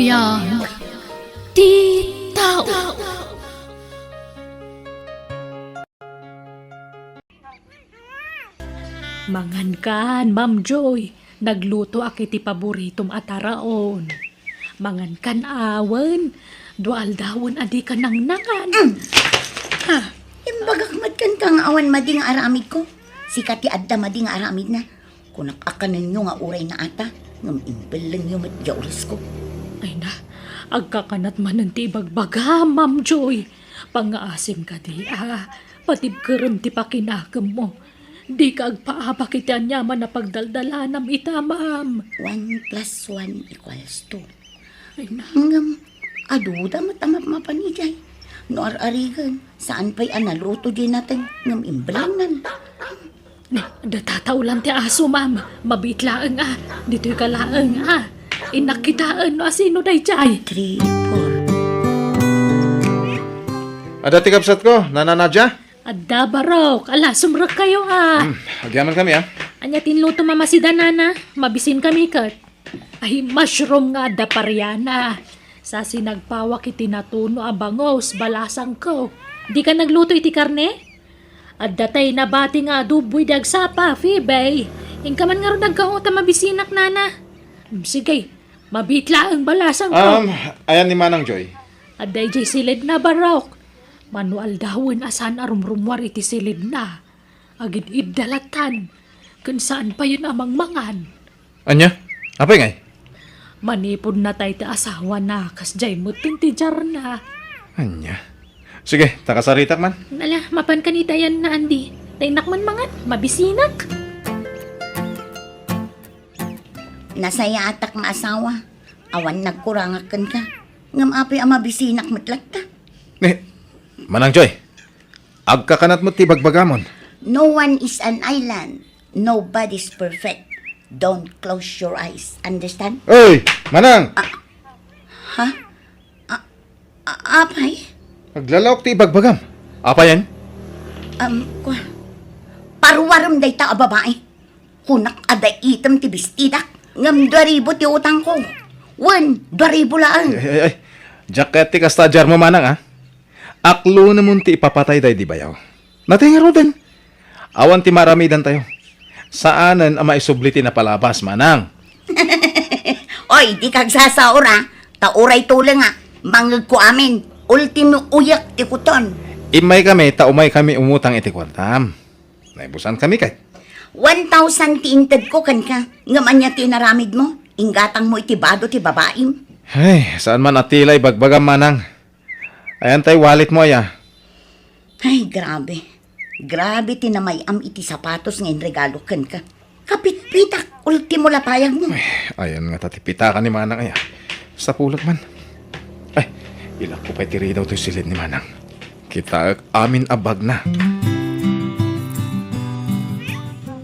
Biyag Ti Tao. Mangan kan, Ma'am Joy. Nagluto aki ti paboritom ataraon. Mangan kan awen. Dual dawon adi ka nang nangan. Imbagak kan kang awan mading aramid ko. Sikat ti adda mading aramid na. Kunak akanan nyo nga uray na ata. Ngam imbelang nyo matya oras ko. Ay na, agkakanat man ti ibagbaga, Ma'am Joy. Pangaasim ka di, patibkaram ti pakinakam mo. Di ka agpaabak iti anyaman na pagdaldalanam ita, Ma'am. 1 + 1 = 2. Ay na, Ngam, aduda matamap mapanijay. No ar-arigan, saan pa'y analuto di natin. Ngam imbelang nan. datataulan ti aso, Ma'am. Mabitlaang dito'y kalaang Inakitaan no asino day jay. 3, 4. Ada ti kapsat ko, Nanadya? Adda barok, ala sumrek kayo Agyaman kami Anya tinluto mamasida nana, mabisin kami kat. Ay mushroom nga da paryana. Sa sinagpawak iti natuno abangos, balasang ko. Di ka nagluto iti karne? Adda tay nabati nga aduboy dagsapa, Phoebe. Ingka man nga ron nagkaota mabisinak nana. Sige, mabitla ang balasang ko. Ayan ni Manang Joy. Aday jay silid na barok. Manual dawin asan arumrumwar iti silid na. Agid idalatan. Kung saan pa yun amang mangan. Anya? Apa ngay? Manipod na tayo ti asawa na. Kas jay mo tintijar na. Anya? Sige, takasaritak man. Nala, mapan kanita yan na andi. Tainak man mangan, mabisinak. Nasaya atak maasawa. Awan nagkurangakan ka. Ngam api ang mabisinak matlat ta. Manang Joy, agkakanat mo ti bagbagamon. No one is an island. Nobody's perfect. Don't close your eyes. Understand? Oy, Manang! Apay? Aglalawak ti bagbagam. Apa yan? Paruwaram day ta a babae. Kunak aday item ti bistidak. Ngam 2,000 ti utang ko. 2,000 laan. Ay. Jacket ti kastadyar mo, Manang Aklo naman ti ipapatay day di bayaw. Natingaro din. Awan ti maramidan tayo. Saanan ang maisubliti na palabas, Manang? Oy, di kag sasaura. Tauray tulang Mangag ko amin. Ultimo uyak ti kuton. Imay kami, taumay kami umutang iti kwartam. Naibusan kami kay. 1,000 ti inted ko kan ka. Ngam anya ti naramid mo. Ingatang mo iti bado ti babaim. Ay, saan man atilay bagbagam, Manang? Ayan tay wallet mo, Ay, grabe. Grabe tinamayam iti sapatos ngayon regalo kan ka. Kapit-pitak, ultimo lapayag mo. Ayan nga tatipita ka ni Manang sa pulag man. Ay, ilak ko pa'y tiri daw to silid ni Manang. Kita amin abag na.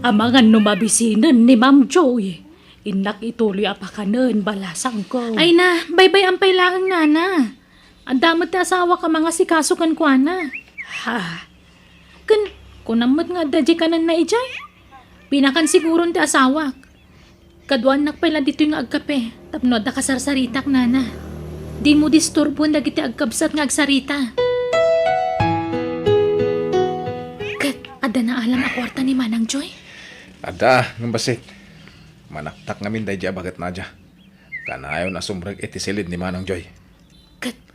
Amangan no mabisinan ni Ma'am Joy. Inak ituloy apakanen balasang ko. Ay na, baybay ang pailangan nana. Ang damot na asawa ka mga sikasukan ko na. Kunamot nga dadya ka na naijay. Pinakan siguro ti asawa. Kaduan nakpala dito yung agkape. Tapnod na kasarsaritak nana. Di mo disturbo na giti agkabsat nga agsarita. Ada na alam na kwarta ni Manang Joy? Ada, ng basit. Manaktak ngamin day dya bagat na dya. Kanayaw na sumrag iti silid ni Manang Joy.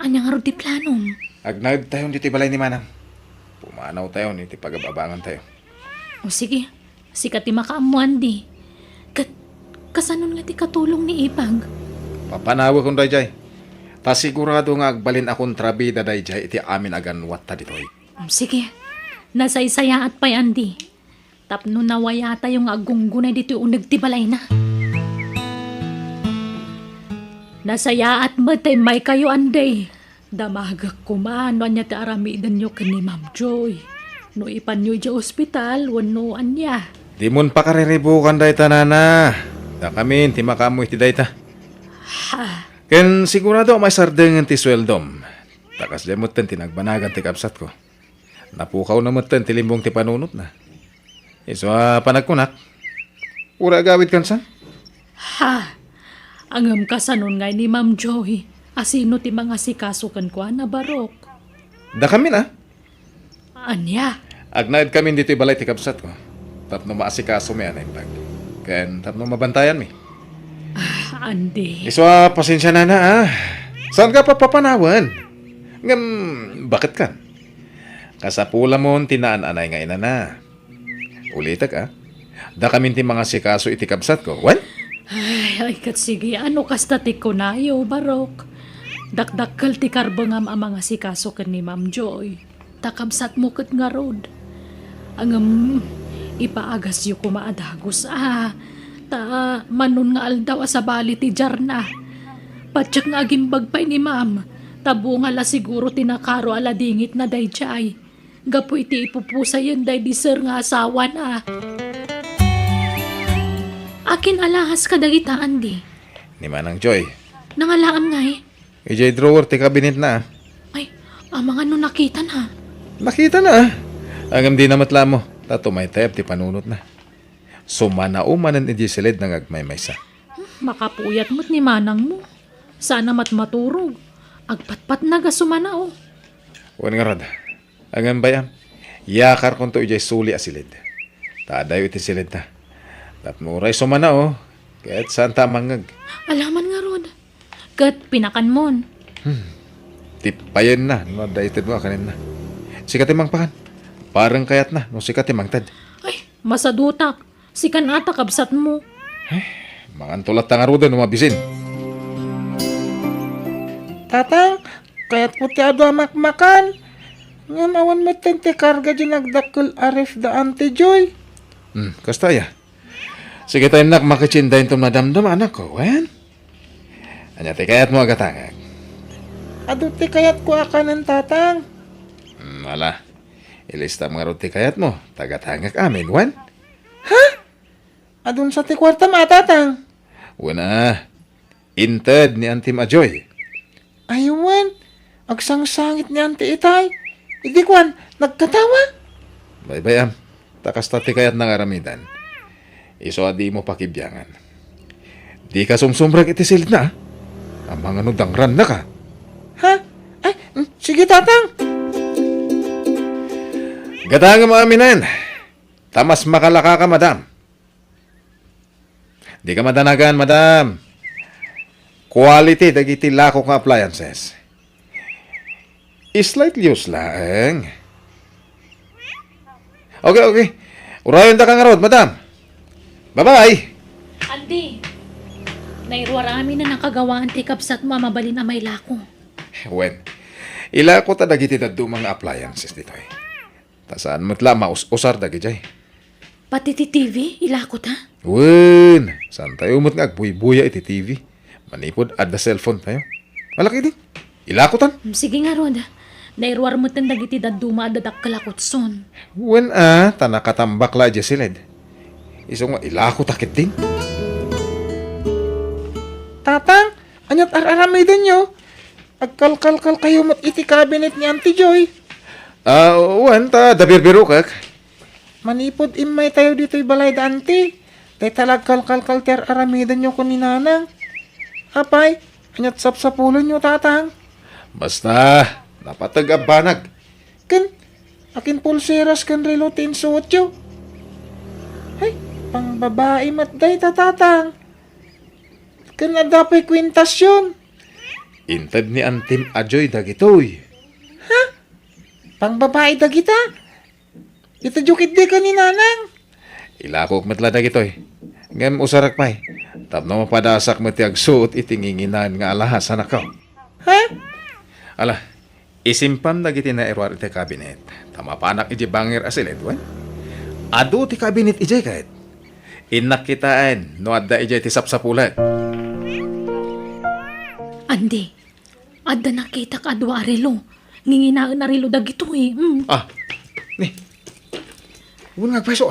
Anya nga ro di planom. Agnagd tayo diti balay ni Manang. Pumanaw tayo niti pagababangan tayo. O sige, sikat ti makaamuan di. Kasanon nga ti katulong ni Ipag? Papanawa kong day jay. Ta sigurado nga agbalin akong trabida day jay iti amin agan watta ditoy. Sige, nasaysaya at pay andi. Tapno nawaya tayong agunggunay dito unag ti balay na. Nasaya at matay may kayo anday. Damagak kumano niya ti aramidan nyo kani Ma'am Joy. No ipan nyo dya ospital, wanuan niya. Di mon pa kariribukan day ta nana. Da kami, ti makamoy ti day ta. Ken sigurado may sardengan ti sweldom. Takas di moten tinagbanagan ti kapsat ko. Napukaw na moten ti limbong ti panunot na. Iso panagkunak. Ura gawid kan sa? Angam kasanon ngay ni Ma'am Joy. Asino ti mga sikasukan ko na barok. Da kami na. Anya? Agnaid kami dito ibalay ti kabsat ko. Tapno maasikaso mi anay pag. Ken tapno mabantayan mi. Andi. Iswa, pasensya na ah. Saan ka pa papanawan? Ngam, bakit kan? Kasapula mo tinaan anay nga ina na. Ulitak ah. Da kami ti mga sikaso iti kabsat ko. Wan? Ay, kat sige, ano kastatik ko na yo, barok. Dakdakkel ti karbangam ang mga sikaso ken ni Ma'am Joy. Takabsat mo ket nga rod. Angam, ipaagas yu kumaadagos Ta, manon nga aldaw sa bali ti Jarna. Patsak nga agimbag pa ni Ma'am. Tabo nga la siguro tinakaro ala dingit na dayjay. Gapo iti ipupusa yun day di sir nga asawa na. Akin alahas ka dagita, Andi. Ni Manang Joy. Nangalaam nga eh. EJ drawer ti kabinet na ah. Ay, amang ano nakita na. Nakita na ah. Agam di na matla mo. Tato may tayap ti panunot na. Sumanaumanan iti silid ng agmay-maysa. Makapuyat mo't ni manang mo. Sana maturog. Agpatpat na gasumana oh. Wan nga rad. Agam bayam. Yakar kung to ijay suli asilid. Tadayo iti silid ta. Tapmuray sumana oh. Kahit saan tamangag. Alaman nga rod. Kat pinakan mon. Tipayan na. No, dahited mo kanin na. Sikatimang pakan. Parang kayat na. No, sikatimang tad. Ay, masadutak. Sikan ata kabsat mo. Mangantulat ta nga ruda no mabisin. Tatang, kaya't puti ado makmakan. Nga mawan mo tente karga di nagdakkel arif da Auntie Joy. Kasta ya. Sige tayo nak makichindayin ito madamdam anak ko. Wen? Anya ti kayat mo agatangag. Ado ti kayat ko akanan tatang. Ala. Ilista mga ruti kayat mo. Tagatangag amin. Wen? Adun sa ti kwarta ma tatang. Wana. Inted ni Auntie Majoy. Ayuan, agsangsangit ni Auntie Itay. Idi kwan, nagkatawa. Baybayam. Takas ti kayat ng aramidan. Iso adi mo pakibyangan. Di ka sumsumbrag iti silid na. Ang mga nudangran na ka. Ha? Ay, sige tatang. Gatanga mo aminan. Tamas makalaka ka, madam. Di ka madanagan, madam. Quality dagiti lako nga appliances. Slightly use lang. Okay. Urayon da ka nga rod, madam. Bye-bye. Andi, nairwarami na nakagawaan ti kabsat mo mabalin na may lako. Wen, ila ko ta dagiti daddo mga appliances dito eh. Tasaan mo't la maus-usar dagi jay. Pati ti TV, ilako ta. Wen, saan tayo mo't nga agbuy-buya iti TV. Manipod at the cellphone tayo. Malaki din. Ilakotan. Sige nga rod, nairwar mo tan dagiti daduma dadak kalakotson. Wen tanakatambak la dya silid. Iso nga ilakot akit din. Tatang, anyat ar-aramidan nyo. Agkalkalkal kayo mat iti cabinet ni Auntie Joy. Wen, dabirbiro kak. Manipod imay tayo dito'y balay da Auntie. Tay talag kalkalkal ti ar-aramidan nyo ko ni nanang. Apay, anyat sapsapulon nyo tatang. Basta, napatag-abanag. Ken, akin pulseras kan relo tinsuot yo. Ay, pang babae matday tatatang. Ken adapay kwintasyon. Inted ni Antim Ajoy dagitoy. Pang babae dagita. Ito jukit di ka ni nanang. Ilakok matla dagitoy. Ngem usarak pay. Tapno mapadasak mo ti agsuot itinginginan nga alahas anak ko. Ha? Ala, isimpam dagiti na erwar iti kabinet. Tama pa anak iti bangir asilet, wen? Ado ti kabinet iti kahit. Inak kitaan, no adda iti ti sapsapulat. Andi, adda nakita ka adwa arelo. Nginginaan arelo dagito eh. Ni. Huwag nga pweso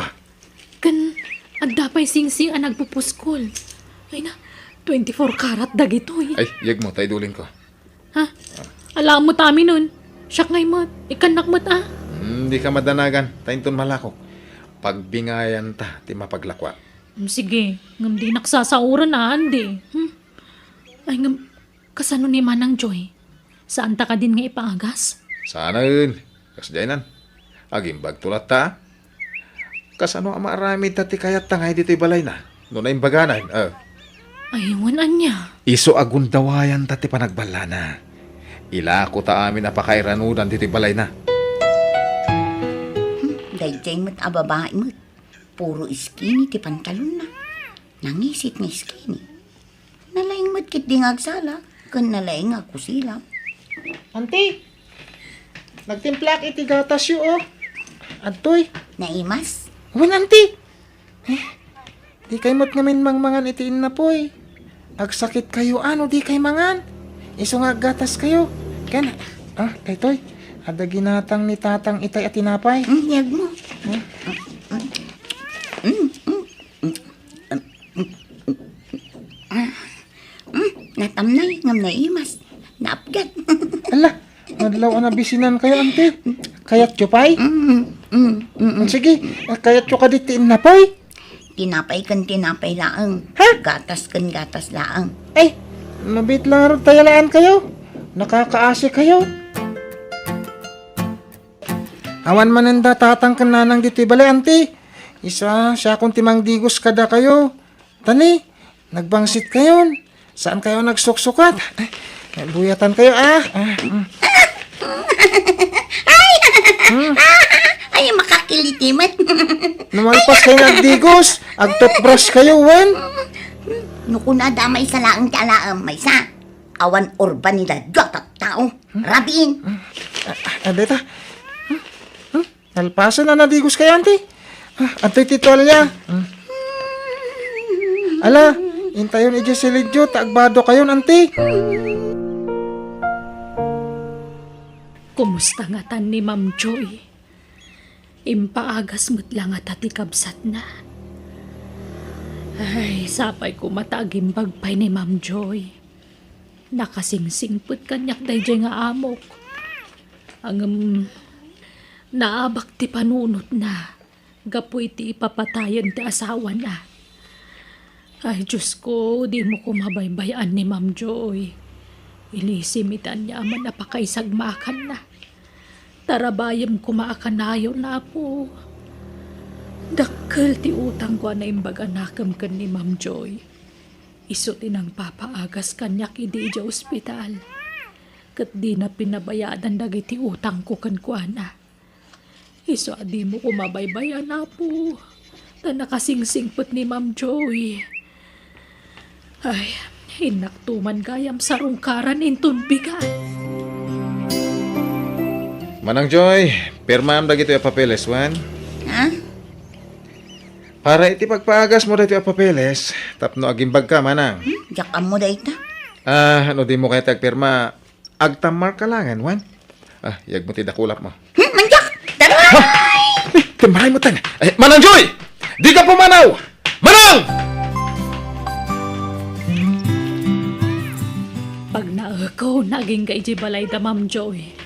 Kan, adda pa'y sing-sing ang nagpupuskol. Ay na, 24 karat dagito eh. Ay, yag mo, tayo dulin ko. Ha? Alam mo tami nun. Siyak ngay mat, ikanak mat Hindi ka madanagan, tayo ton malakok. Pagbingayan ta, ti mapaglakwa. Sige, ngam di naksasauran na, Andi. Ay nga, kasano ni Manang Joy? Saan ta ka din nga ipaagas? Sana yun. Kasdainan. Agimbag tulat ta. Kasano ang maramid tati kayat tangay dito'y balay na. Noon na imbaganan. Aywan anya. Iso agundawayan tati panagbala na. Ila ko ta amin napakairanudan dito'y balay na. Dayjay mo't ababae mo't. Puro skinny ti pantalon na. Nangisit nga skinny. Nalaing mo't kit dingag sala. Kun nalaing ako sila. Auntie, nagtimplak iti gatas yu, oh. Adtoy. Naimas? Wan, auntie. Di kay mo't ngamin mangmangan itiin na po, eh. Agsakit kayo, ano di kay mangan. Iso nga gatas kayo. Kaya kay toy. Ada ginatang ni tatang itay at tinapay. Yag mo. Natamnay, ngam naimas. Naapgat. Ala, madlaw na bisinan kayo, auntie. Kayat yu pay? Sige, kayat yu kaditiin na pay. Tinapay kan tinapay laang. Ha? Gatas kan gatas laang. Ay, nabit lang rin tayalaan kayo. Nakakaasi kayo. Awan mananda tatang kananang dito'y balay, auntie. Isa, siya kung timang digos kada kayo. Tani, nagbangsit kayo. Saan kayo nagsuksukat? Ay, buyatan kayo, Ay, makakilitimat. Namalpas kayo nagdigos. Agtoothbrush kayo, wan. Nuko na damay sa laang ti alaam. May sa. Awan urban nila. Gatat tao. Rabin. Adeta. Nalpasan na nadigos kayo, auntie. Antoy titual niya. Ala, intayon ni Jocelyn tagbado kayo, auntie. Kumusta nga tan ni Ma'am Joy? Impaagas mo't lang at atikabsat na. Ay, sapay ko matagimbag pa'y ni Ma'am Joy. Nakasingsingput kanyak dayjay nga amok. Ang naabak ti panunot na. Gapoy ti ipapatayan ti asawa na. Ay, Diyos ko, di mo ko mabaybayan ni Ma'am Joy. Ilisimitan niya man napakaisagmakan na. Tarabayam kumaakanayo na po. Dakkel ti utang ko na imbaga nakam kan ni Ma'am Joy. Iso tinang papaagas kanyak idi ja ospital. Kat di na pinabayadan dagiti utang ko kan kuana. Iso adi mo kumabaybayan na po. Ta nakasingsingpot ni Ma'am Joy. Ay, hinaktuman gayam sa rungkaran inton bigat. Manang Joy, pirmaam dagito yung papeles, wan. Ha? Para iti pagpaagas mo dito yung papeles, tapno agimbag ka, manang. Jakam mo dahi ta. Ano di mo kaya tagpirma, agtamar ka langan, wan. Yag mo tidakulap mo. Manjak! Dara! Timahay mo tan. Ay, Manang Joy! Di ka pumanaw! Manang! Pag naakaw, naging kay balay da Ma'am Joy.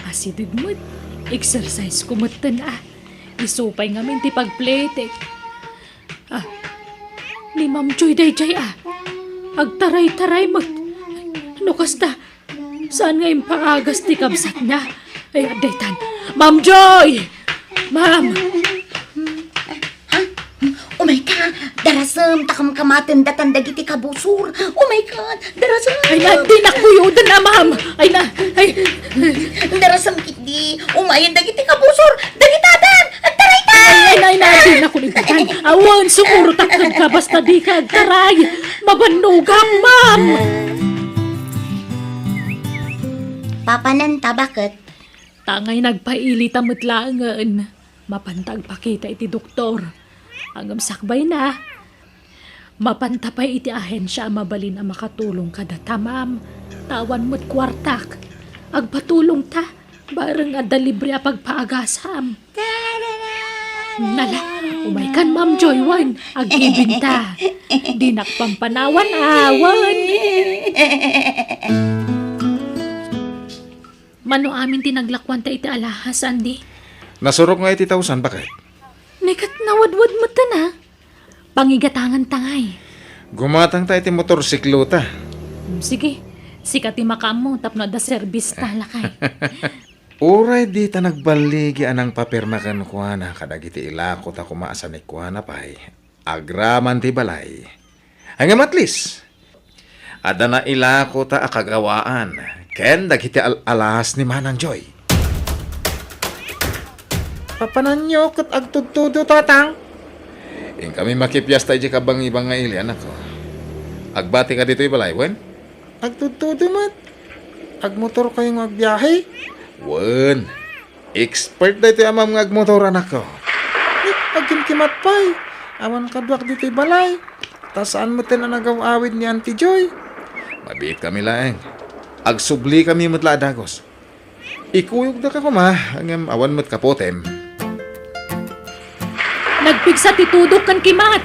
Asidig mo't, exercise kumatan Isupay ngamin ti pagpletek. Ni Ma'am Joy dayjay agtaray-taray mo't. Ano kasta? Saan nga yung paagas ti kabsat niya? Ay, adaytan. Ma'am Joy! Ma'am! Oh my God! Darasam, takam kamatin datan dagiti kabusur. Oh my God! Darasam! Ay na, di nakuyudan na, ma'am! Ay na, ay... Darasam kiti. Umayan dagiti kabusur. Dagitadan! Taray ta! Ay na, di nakulitan. Awan, sumuro takad ka, basta di ka taray. Mabanugang, ma'am! Papanan ta, bakit? Tangay nagpailita mutlangan. Mapantag pakita iti doktor. Hanggang sakbay na. Mapantapay iti ahensya mabalin ang makatulong kada tamam. Tawan mo't kwartak. Agpatulong ta. Bareng adda libre a pagpaagasam. Nala, umaykan Ma'am Joy wan. Agibinta. Di nakpampanawan awan. Mano amin tinaglakwan ta iti alahas, Andy. Nasurok nga iti tausan, bakit? Nekat nawadwad mo ta na. Pangigatangan tangay. Gumatang tayo iti motorsiklo ta. Sige, sikat ti makamo tapno da service ta lakay. Uray di ta nagbaligi anang papirma kan kuana kadagiti ilako ta kumaasa ni kuana pay. Agraman ti balay. Hanggang matlis. Ada na ilako ta akagawaan. Ken dagiti alas ni Manang Joy. Papanan nyo kat agtudtudo tatang. In kami makipyas tayo di kabang ibang nga ili, anak ko. Agbati ka dito balay, wen? Agtudtudo mat. Agmotor kayong agbiyahe. Wen. Expert na ito amam nga agmotor, anak ko. Agkimkimat pay. Awan kadwak dito'y balay. Ta saan mo tin ang nagawawid ni Auntie Joy? Mabit kami laeng. Agsubli kami mutla dagos. Ikuyog na ka ko ma, hanggang awan mo't kapotem. Nagpigsa ti tudok kan kimat.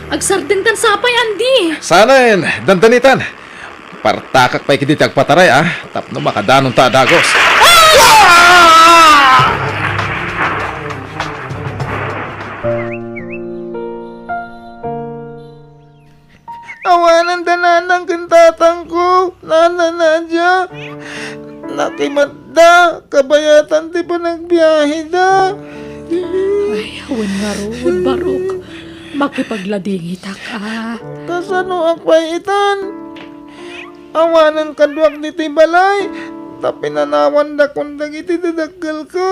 Agsardeng tan sapay andi. Sanain, dandanitan. Partakak pa'y kiti agpataray tapno makadanon ta dagos. Awanan dananang kintatang ko. Nana Nadya. Nakimat kabayatan ti pa nagbiyahe da. Ay, awan nga roon, Barok. Makipagladingit ka. Tas ano akway itan? Awanan kadwak dito'y balay. Tapinanawan da kung dagiti dadaggal ko.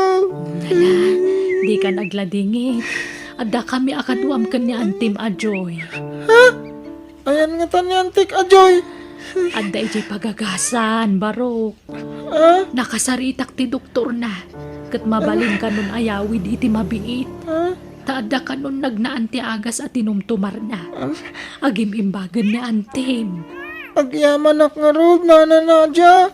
Di ka nagladingit. Ada kami akaduam kanya antim ajoy. Ayan nga tanyantik, Ajoy. Ada ijay pagagasan, Barok. Nakasaritak ti doktor na. Kat mabalin ka nun ayawid iti mabiit. Taada ka nun nagnaan ti agas at tinumtumar na. Agim imbagan ni antim. Agyaman ak nga rod, Nana Nadya.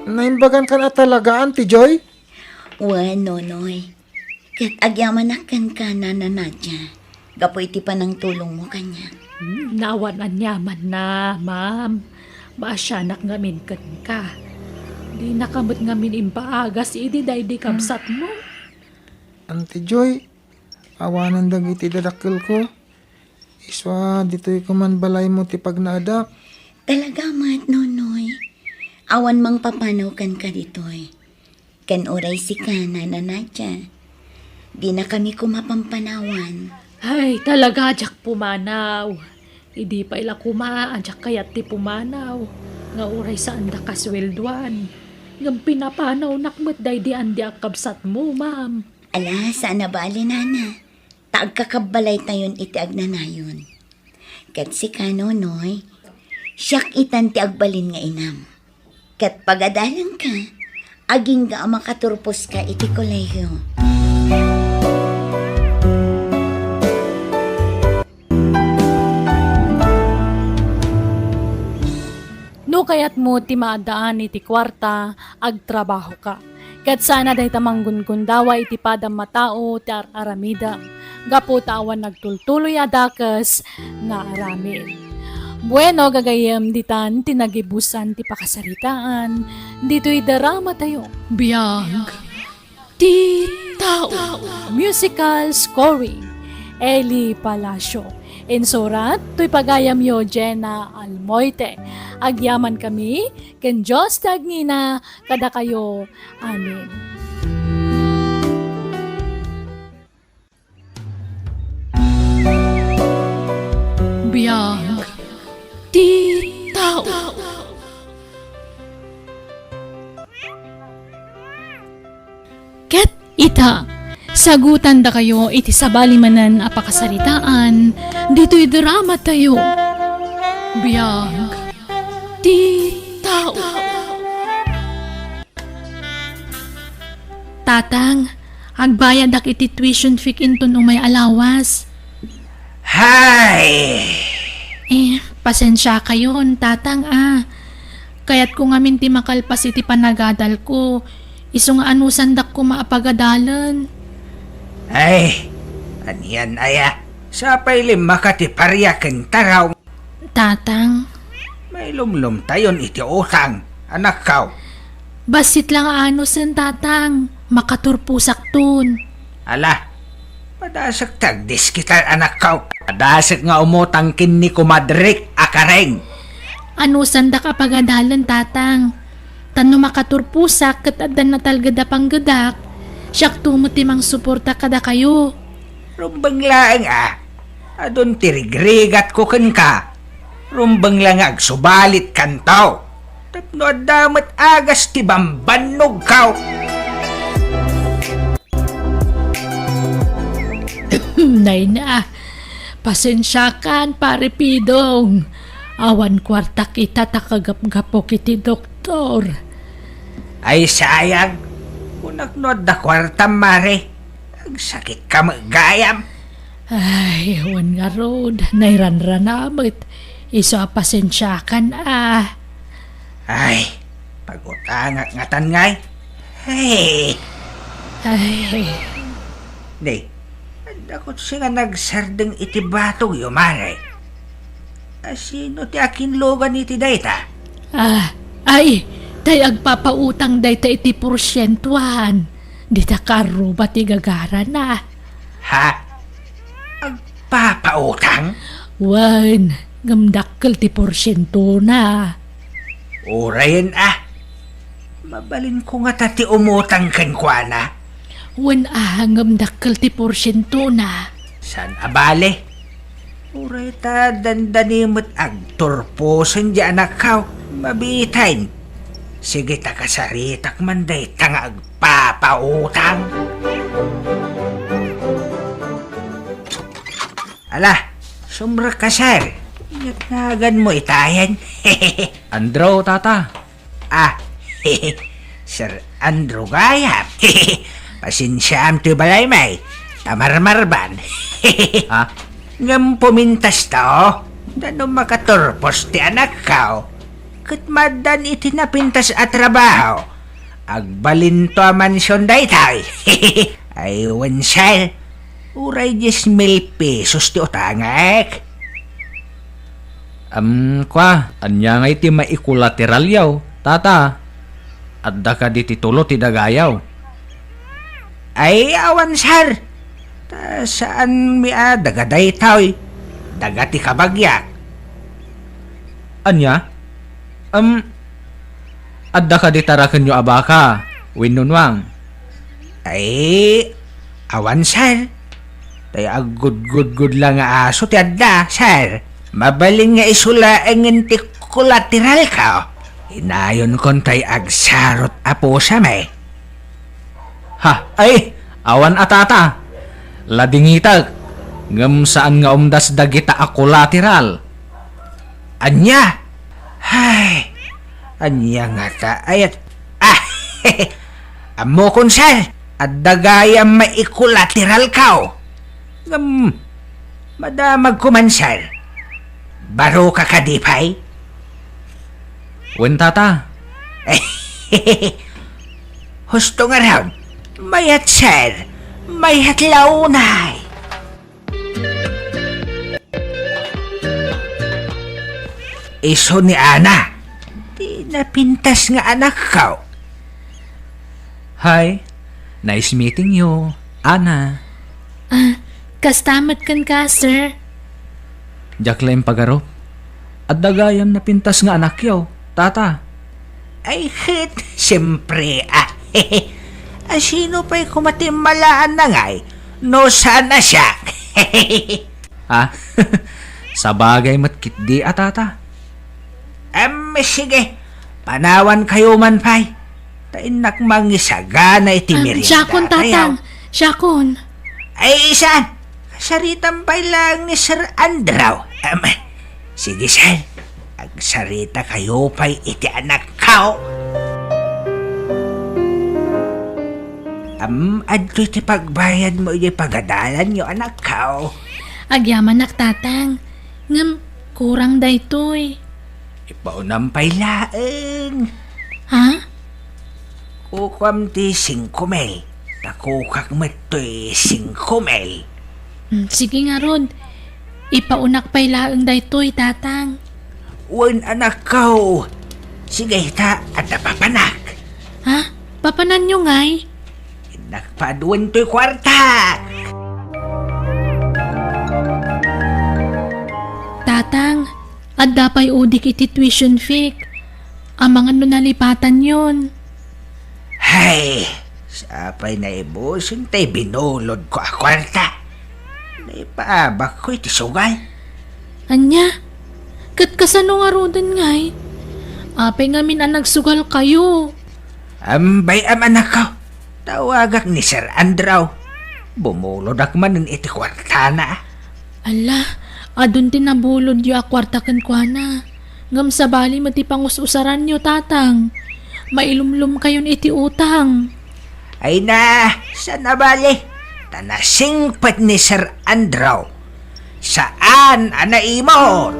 Naimbagan ka na talaga, Auntie Joy? Wen, nonoy. Kat agyamanak ka, Nana Nadya. Gapoy ti pa ng tulong mo kanya. Nawan anyaman na, ma'am. Maasyanak ngamin ka. Di nakamot ngamin impaagas idi day di kamsat mo. Auntie Joy, awanan dagiti dadakkel ko. Iswa, dito'y kuman balay mo ti pag naadak. Talaga mat, nonoy. Awan mang papanaw kan ka ditoy. Kan oray si ka, Nana Nadya. Di na kami kumapampanawan. Ay, talaga ajak pumanaw. Idi pa ila ajak kayat ti pumanaw. Nga uray sa anda kaswelduan. Ngam pinapanaw nakmat day di andi akabsat mo, ma'am. Ala, saan na ba, Nana? Taag kakabalay tayon iti agnanayon. Kat si ka, nonoy, siyak itan ti agbalin nga inam. Kat pagadalang ka, aging ga makaturpos ka iti kolehiyo. No kayat mo ti maadaan iti kwarta, agtrabaho ka. Kat sana dahi tamanggun dawa iti padam matao ti aramida. Gapo tawan nagtultuloy adakas nga aramid. Bueno, gagayem ditan tinagibusan ti pakasaritaan. Dito'y darama tayo. Biyag. Ti tao. Musical scoring. Eli Palacio. Insurat, tuy pagayam yo Jenna Almoite. Agyaman kami, ken Diyos tagnina, kada kayo. Amen. Biyag. Ti tao. Ket ita. Sagutan da kayo iti sabalimanan apakasaritaan, dito'y drama tayo. Biyag. Ti tao. Tatang, agbayad ak iti tuition fee inton umay alawas. Hay! Pasensya kayo, tatang Kaya't kung amin ti makalpas iti panagadal ko, iso nga anusan dak ko maapagadalan. Ay, aniyan aya. Sa pailim makatiparyakan taraw. Tatang, May lumlum tayon iti utang, anak kaw. basit lang anusan tatang, makaturpusak tun. Ala, Padasak tagdis kita anak kau. Padasak nga umutang kin ni kumadrik akareng. Ano sanda ka pagadalan, tatang? Tano makaturpusak kat adan na talgada panggadak. Siyak tumuti mang suporta kada kayo. Rumbang laang Adon tirigrigat ko kan ka. Rumbang lang agsubalit kantaw. Tapno adamat agas ti bambanog kau. Nay na, pasensyakan pare Pidong. Awan kwarta kita takagap-gapo kiti doktor. Ay sayang. Unaknod da kwarta mare. Agsakit ka magayam. Ay, awan nga rod. Nairanranamit. Iso pasensyakan Ay, pag-utangak-ngatan ngay. Hey, Ay, Day, dakot siya nga nagsardeng iti batog yumare. Sino ti akin logan iti dayta? ay, tay agpapautang day ta iti porsyentuhan. Di ta karo ba ti gagara na? Ha? Agpapautang? Wan, gamdakkel ti porsyento na. Urayan Mabalin ko nga tati umutang kan kwa na. Wan gamdakkel ti porsyento na. San abale? Uray ta dandanimot agturposan di anak kaw. Mabitain. Sige ta kasaritak manday ta nga agpapautang. Ala, sumra kasar. Ingatnagan mo itayan. Andro, tata. Sir Andrew Gayam. Pasinsyam ti balay may. Tamarmarban. Ha? Ngam pumintas to. Dano makaturpos ti anak kao. Katmadan iti napintas at trabaho. Agbalin to a mansyon daytay. Ay wansal. Uray 10,000 pesos ti utangak. Anya nga iti maikulateral yaw, tata. Adda ka di titulo ti dagayaw. Ay awan sar. Saan mi dagaday taoy? Dagati kabagyak. Anya? Adda ka di tarakan nyo abaka, winunwang. Ay, awan sar. Tayo agud lang nga aso ti adda, sar. Mabaling nga isula ang inti kolateral ka. Inayon kon tay agsarot apo sa may. Ha? Ay! Awan atata! Ladingitag! Ngam saan nga umdas dagita a collateral? Anya? Hay, anya nga ta ayat. Amo kon sar. At dagayang maikulateral ka. Madamag kumansar. Baro ka kadipay? Wen tata, Husto nga raw. Mayat sir. Mayat launay. Iso ni Ana. Di napintas nga anak ka. hi. Nice meeting you, Ana. Kastamat kan ka, sir. Jacqueline Pagaro. At dagayam na pintas nga anak yaw, tata. Ay, hit. Siyempre, sino pa'y kumatimalaan na nga'y? No, sana siya. Ha? Sa bagay matkit di atata. Sige. Panawan kayo man pa'y. Tainak mangisagana iti merinda. Siyakon, tatang. Siyakon. Ay, isan. Saritan pa'y lang ni Sir Andrew. Sige, sir. Agsarita kayo pa'y iti anak kao. Adto iti pagbayad mo iti pagadalan nyo anak kao. Agyaman nak tatang. Ngam, kurang daytoy. Ipaunam pa'y laeng. Ha? Kukwam ti 5,000. Takukak mo ito'y 5,000. Sige nga rod. Ipaunak pa'y laang daytoy, tatang. Wan anak kao. Sige ta at napapanak. Ha? Papanan nyo nga'y? Nakpaduan to'y kwarta. tatang. At dapay udik iti tuition fee. Ang mga nalipatan yon. Hay, sapay na ibusin tay binulod ko a kwarta. Naipaabak ko iti sugal. Anya, kat kasano nga rodan ngay? Apay ngamin ang nagsugal kayo. Ambay anak ko. Tawagak ni Sir Andraw. Bumulod ak man iti kwarta na. Ala, adun din nabulod yu akwarta kan kwa na. Ngam sa bali mati pangus-usaran nyo, tatang. Mailumlum kayon iti utang. Ay na, sana bali? Tanasingpat ni Sir Andraw. Saan anaimot?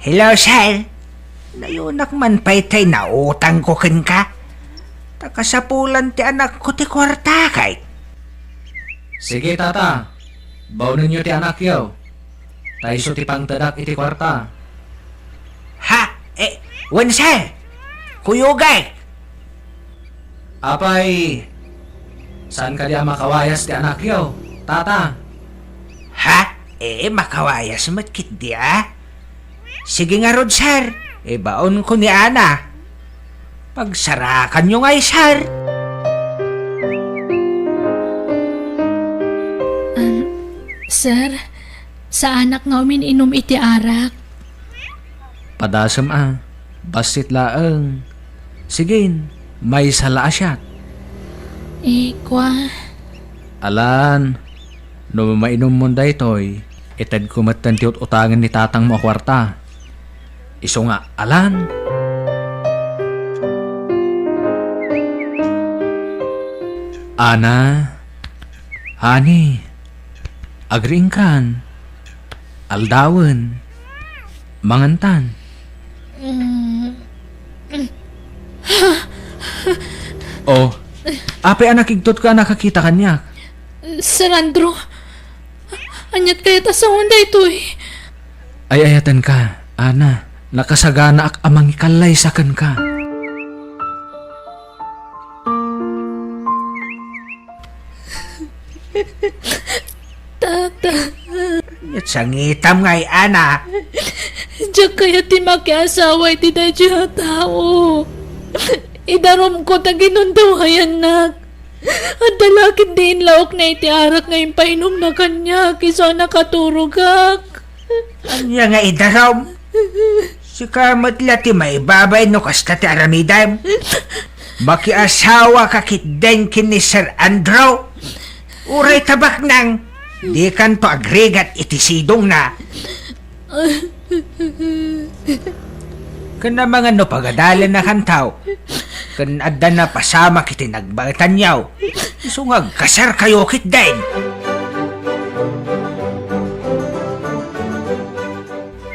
Hello, sir. Nayunak man pa'y tay na utang ko kin ka. Takasapulan ti anak ko ti kwarta kay. Sige, tata. Baunin niyo ti anak yaw. Tayo so ti pangtadak iti kwarta. Ha? Wan sir? Kuyugay. Apay, saan ka diya makawayas ti anak yaw? Tata. Ha? Makawayas matkit di Sige nga rod, sir. Baon ko ni Ana. Pagsarakan nyo ngay, sir. Sir, sa anak nga inom iti arak. Padasam basit laeng. Sige, may sala siya. Kwa. Alan, no mainom mo daytoy, itad kumatan ti utangan ni tatang mo kwarta. Iso nga, alan. Ana, hani, agringkan, aldawan, mangantan. Oh, ape anak igtot ka nakakita kanya. Sir Andrew, anyat kaya ta sa onda ito Ay ayatan ka, Ana. Nakasagana ak amang ikalay sakan ka. Tata, At sangitam ngay, Ana. diyan kaya ti makiasaway ti dadya tao. Idarom ko ta ginundawayan nak. At dalakit din laok na iti arak ngayon painom na kanya kisa nakaturugak. Anya nga idarom. Si Karmat lati may babay no kasta ti aramidam. Makiasawa kakit den kin ni Sir Andraw. Uray tabak nang. Di kan to agregat iti sidong na. Kana mga no pagadalan na kantaw. Kan adda na pasama kiti nagbangtan yaw. Isungag kasar kayo kit den.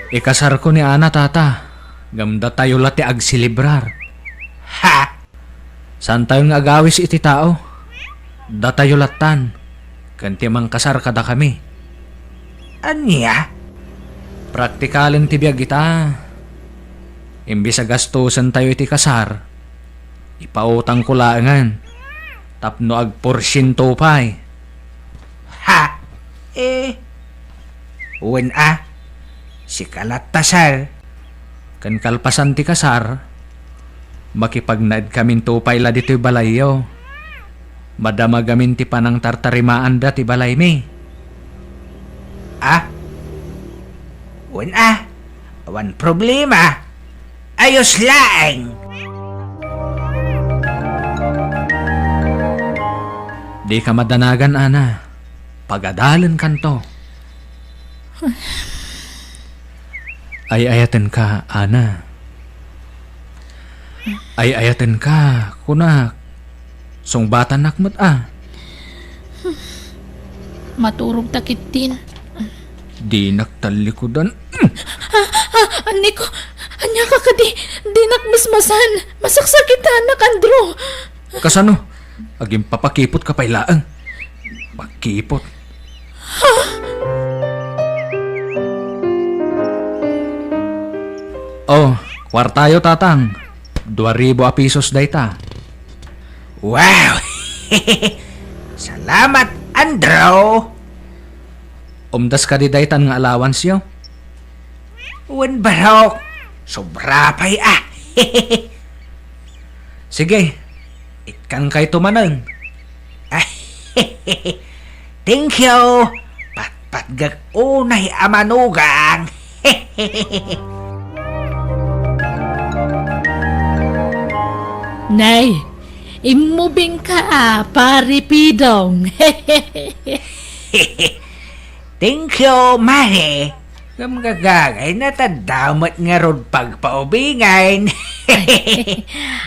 Ikasar ko ni Ana tata. Gamda tayo lati agsilibrar. Ha? Saan tayo nga agawis iti tao? Da tayo latan. Kanti mang kasar kada kami. Anya? Praktikalin ti biyag ita. Imbis sa gastusan tayo iti kasar. Ipautang ko laangan. Tapno ag porsyento pay. Ha? Uwan si kalat tasar. Kan kalpasan ti kasar. Makipagnaid kamin tupay la dito'y balayo. Madama gamin ti panang tartarimaan da ti balay mi. Uwan awan problema. Ayos laeng. Di ka madanagan, Ana. Pagadalan kanto. Ay ayaten ka, Ana. Ay ayaten ka, kunak. Song bata nakmat Maturog takit din. Di naktalikudan. Ani ko, anya ka kadi, di nakmasmasan. Masaksakita anak Andrew. Kasano? Aging papakipot ka pailaang. Pakipot. Oh, kwartayo tatang. 2,000 a pisos dayta. Wow! Salamat, Andraw. umdas ka di daytan nga allowance yo. Wan barok, sobra pa'y Sige, itkang kay tumanang. Thank you. Patpatgag unay amanugang. Nay, imubing ka pare Pidong. Thank you, Mare. Gamgagagay na tadamat nga rod pagpaubingan.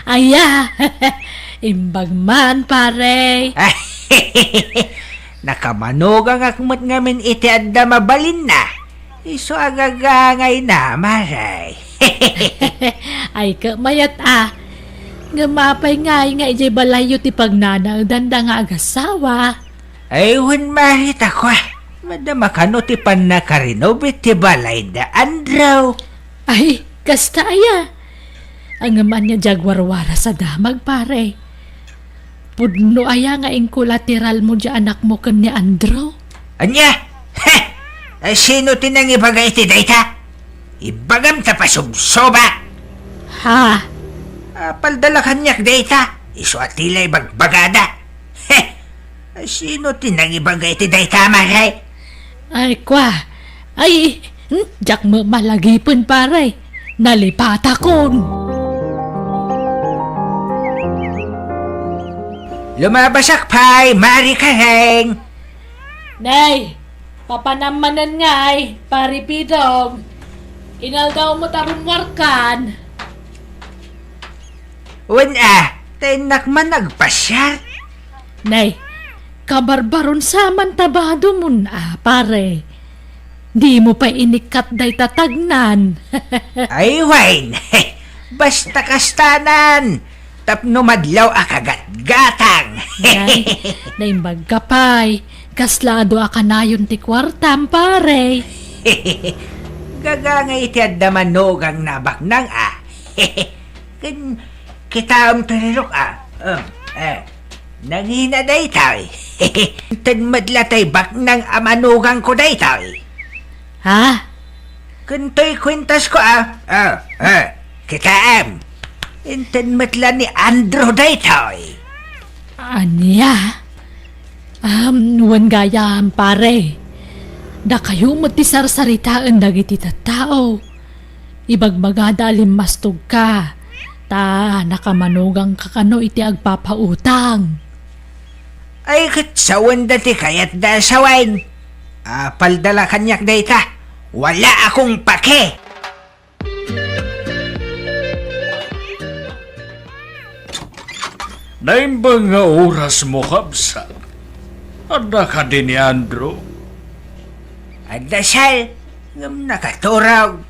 Aya, imbag man pare. Nakamanugang akmat ngamin iti adda mabalin na. Iso agagangay na, Maray. Ay ka mayat Gamapay nga ijay balayo ti pagnanang danda nga agasawa. Ay, wan marit ako. Madama ka no ti panakarinobit ti balay da Andrew. Ay, kasta aya. Ang aman niya jagwarwara sa damag pare. Pudno aya nga ing kolateral mo di anak mo ken ni Andrew. Anya? Ay, sino tinang ibagay ti dayta? Ibagam ta pasubsoba. Ha? Paldala kanyak dayta. Iso atilay bagbagada. Ay, sino tinang ibagay ti dayta, Maray? Ay, kwa. Ay, jak mo malagipon pare. Nalipata kon. Lumabasak pa'y, Mari Kareng. Nay, papanamanan nga pare Pidong. Inal daw mo tarong warkan. Wan tenak man nagpasyal. Nay, kabarbaron saman tabado mo pare. Di mo pa inikat day tatagnan. Ay, Wayne. Basta kastanan. Tapno madlaw akagat-gatang. Nay, naimbag kapay. Kaslado akanayon ti kwartam pare. Gagangay ti adamanog ang nabaknang Kita turirok Nangina day tayo. Tan madlatay baknang amanugang ko day tayo. Ha? Kunto'y kwintas ko Kita Intan matla ni Andrew day tayo. Anya? Wan gayam pare. Da kayo mo ti sarsaritaan dagiti tattao. Ibagmagada limastog ka. Ta nakamanugang kakano iti agpapautang. Ay katsawan dati kayat da sa wine. Paldala kanyak dayta. Wala akong pake. Naimbang nga oras mo, Kabsa. Ada ka din ni Andrew. Dasal, ngam nakaturag.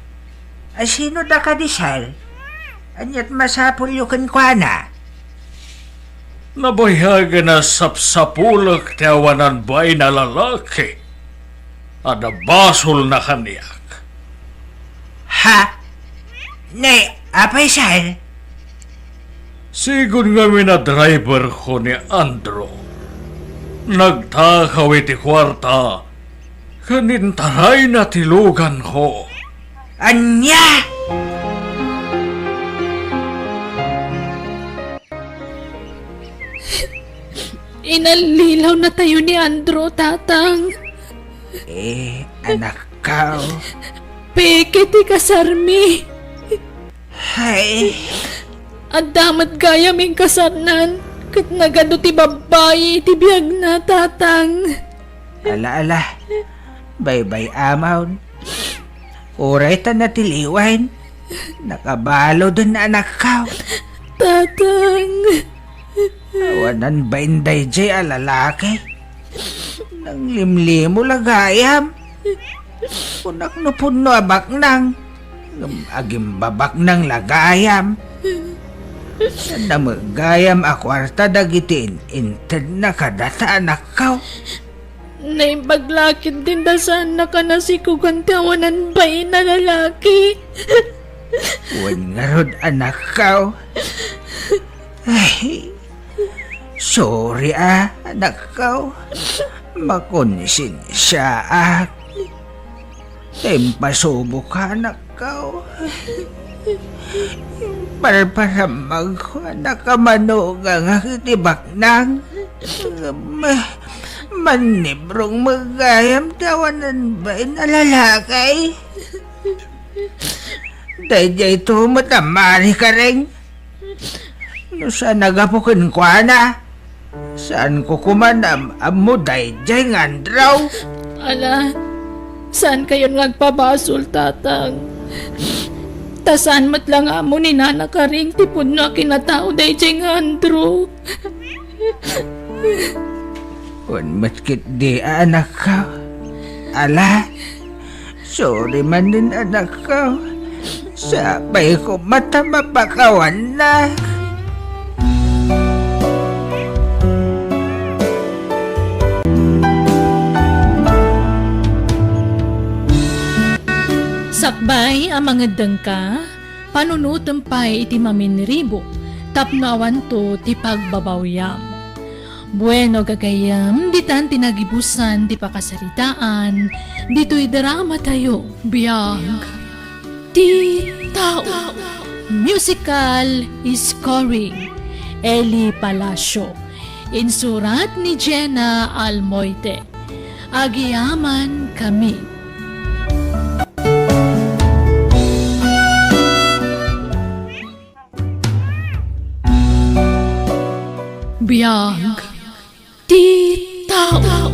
Sino da ka disal? Anyat masapul yukan kwa na. Nabayhaga na sapsapulak tiawanan ba'y na lalaki. Ada basol na kaniyak. Ha? Nay, apay sal? Sigun nga na driver ko ni Andrew. Nagtakaw iti kwarta. Kanintaray na tilugan ko. Anya? Inalilaw na tayo ni Andrew, tatang. Anak ka. Peke ti kasarmi. Hay. At damat gaya ming kasarnan. Kat nagado ti babae ti biyag na, tatang. Ala. Bye-bye, amaw. Uray ta na tiliwan. Nakabalo dun na anak ka. Tatang. Awanan ba inday jay alalaki? Nang limlimo lagayam. Punak no puno abak nang. Agim babak nang lagayam. Namagayam akwarta dagitin. Inted na kadata anak ka. Naibaglakid din da sana ka na si kugantawanan ba na lalaki. Wan nga rod anak ka. Ay, sorry anak ka. Makonsin siya Pasubok ka anak ka. Parparamag ko anak ka manugang tibak nang. Manibrong magayam tawanan ba inalalakay? Dayjay to matamari ka rin. No saan nagapukin ko na? Saan ko kumanam amo dayjay ngandraw? Ala, saan kayo nagpabasol, tatang? Tasaan mat lang amo ni nana ka ring tipon na kinatao day jeng Andrew. Kung matkit di anak ka. Ala, sorry man din anak ka. Sabay ko mata mapakawan na. Sakbay ang mga dangka, panunutampay iti maminribo, tapnawan to ti pagbabawyam. Bueno gagayam, ditan tinagibusan ti pakasaritaan, dito'y drama tayo, biyag. Ti tao. Musical scoring, Eli Palacio. Insurat ni Jenna Almoite. Agiyaman kami. Biyag. Titaw.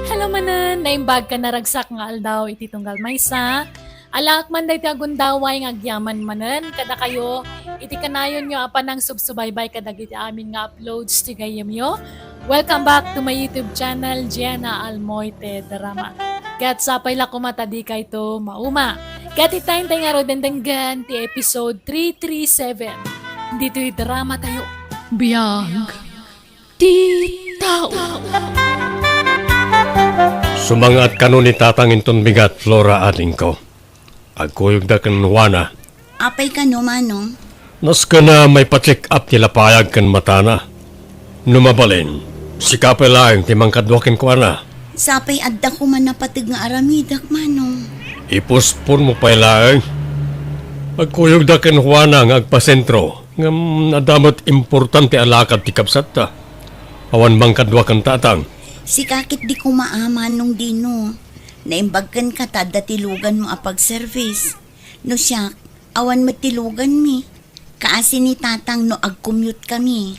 Hello manan, naimbag ka naragsak nga aldaw iti tunggal maysa. Alak man day ti agundaway nga agyaman manan kada kayo iti kanayon nyo apan ang subsubaybay kadag iti amin nga uploads ti gayem yo. Welcome back to my YouTube channel, Jenna Almoite Drama. Kat sapay la kumatadi kay to mauma. Kat itayin tayo nga rodendenggan ti episode 337. Dito'y drama tayo. Biyag. Titaw. Sumangat kanu ni tatang inton bigat Flora ating ko. Agkuyog da kan wana. Apay ka no, manong? Nas ka na may pa-check up tila payag kan matana. Numabalin, si kapay lang timangkadwakin ko na. Sapay adda ko man napatig nga aramidak, manong. Ipuspon mo pa lang. Agkuyog da kan wana nga agpasentro. Nga nadamot importante alakad ti kapsat ta. Awan bang kadwakan tatang. Si kakit di ko maaman nung dino. Naimbagkan ka tada tilugan mo apag-service. No siya, awan matilugan mi. Kaasi ni tatang no ag-commute kami.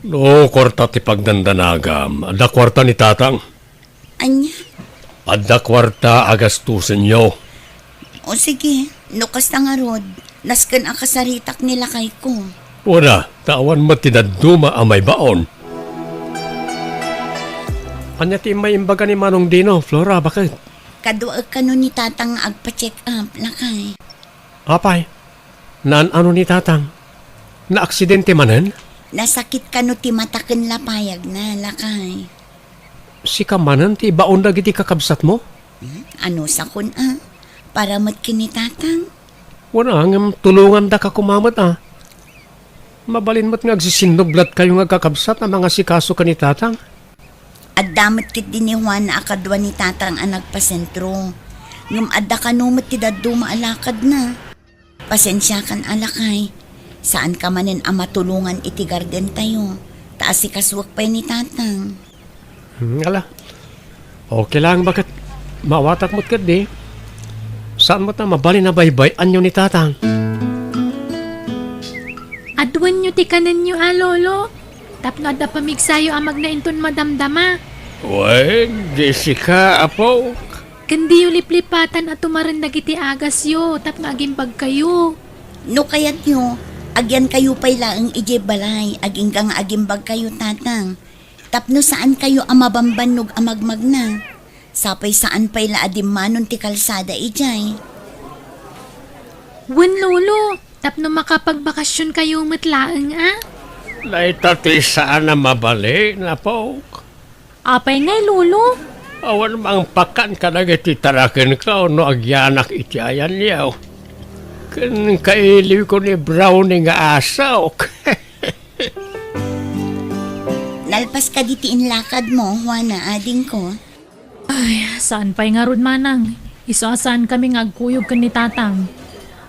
No, kwarta ti pagdandanagam. Adda kwarta ni tatang. Anya? Adda kwarta agastusin nyo. O sige, no kasta nga rod. Naskan akasaritak nila kay ko. Wala, tawan matidaduma ang may baon. Anya ti may imbaga ni Manong Dino, Flora, bakit? Kaduag ka no ni tatang agpa-check up, lakay. Apay, naan ano ni tatang? Na-aksidente manen? Nasakit ka no ti mataken lapayag na, lakay. Si kamanan ti baon na giti kakabsat mo? Ano sa kun para matkin ni tatang? Wala, ngam tulungan da ka kumamat Mabalin mo't nga agsisinublat kayo nga kakabsat ang mga sikaso ka ni tatang. At damat kit din ni Juan na akadwa ni tatang ang nagpasentro. Ngum adda ka no ti daddo maalakad na. Pasensya kan alakay. Saan ka manin ang matulungan iti garden tayo? Taas si kaswak pa ni tatang. Ala, okay lang bakit mawatak mo't kat di? Saan mo't na mabalin na baybay anyo ni tatang? Adwan nyo ti kanan nyo, lolo. Tapno adda pamigsayo amag na inton madamdama. Uy, Jessica, apo. Kandi yung liplipatan at tumaran dagiti agas yo. Tapno agimbag kayo. No kayat nyo, agyan kayo pa'y laang ije balay. Aging kang agimbag kayo tatang. Tapno saan kayo amabambanog amagmag na. Sapay saan pa'y laadimanon ti kalsada ijay. Wen lolo, tapno makapagbakasyon kayo matlaang Naitati saan na mabali na po. Apay ngay lolo. Awan mang pakan ka na iti tarakin ka no agyanak iti ayan niyaw. Kan kailiw ko ni Brownie nga asok. Nalpas ka ditiin lakad mo, Juana, ading ko. Ay, saan pa'y nga ron manang? Isasaan kami nga agkuyog kan ni tatang.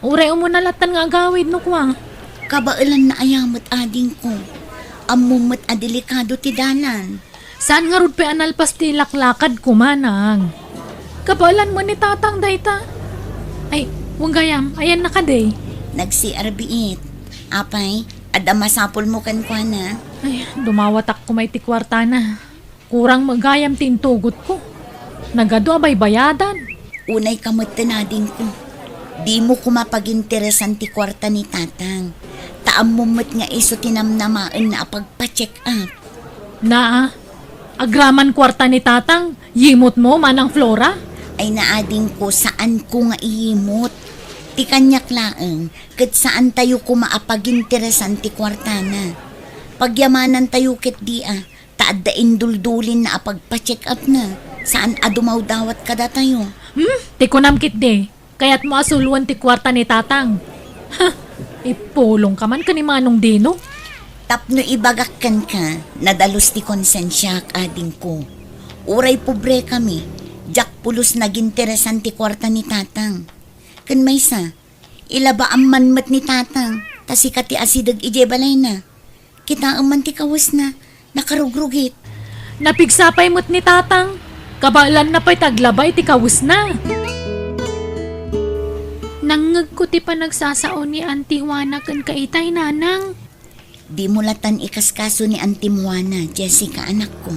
Uray umunalatan nga agawid no kwa. Kabailan na ayamot ading ko. Amumot a delikado ti dalan. Saan nga rod pa analpas ti laklakad kumanang? Kabalan mo ni tatang dayta. Ay, huwag gayam, ayan na ka day. Nagsi-arbiit. Apay, ada masapol mo kan kwa na. Ay, dumawatak ko may tikwarta na. Kurang magayam tintugot ko. Nagado abay bayadan. Unay kamot tinading ko. Di mo kumapaginteresan ti kwarta ni tatang. Taamumot nga iso tinamnamaan na pagpa-check up. Na, agraman kwarta ni tatang, yimot mo manang Flora? Ay naading ko saan ko nga ihimot. Ti kanyak laeng, kat saan tayo kumaapaginteresan ti kwarta na. Pagyamanan tayo ket di taad da induldulin na apagpa-check up na. Saan adumaw dawat kada tayo? Ti kunamkit de, kaya't mo asuluan ti kwarta ni tatang. Ha, ipulong ka man ka ni Manong Dino. Tapno ibagakkan ka, nadalos ti konsensya ading ko. Uray pobre kami, jak pulos naginteresan ti kwarta ni tatang. Kan maysa, ilaba ang manmat ni tatang, tasika ti asidag ije balay na. Kita ang man ti kawas na, nakarugrugit. Napigsapay mo't ni tatang, kabalan na pa'y taglabay ti kawus na. Nangag ko ti pa nagsasaon ni Auntie Juana kan kaitay nanang. Di mulatan ikaskaso ni Auntie Juana, Jessica anak ko.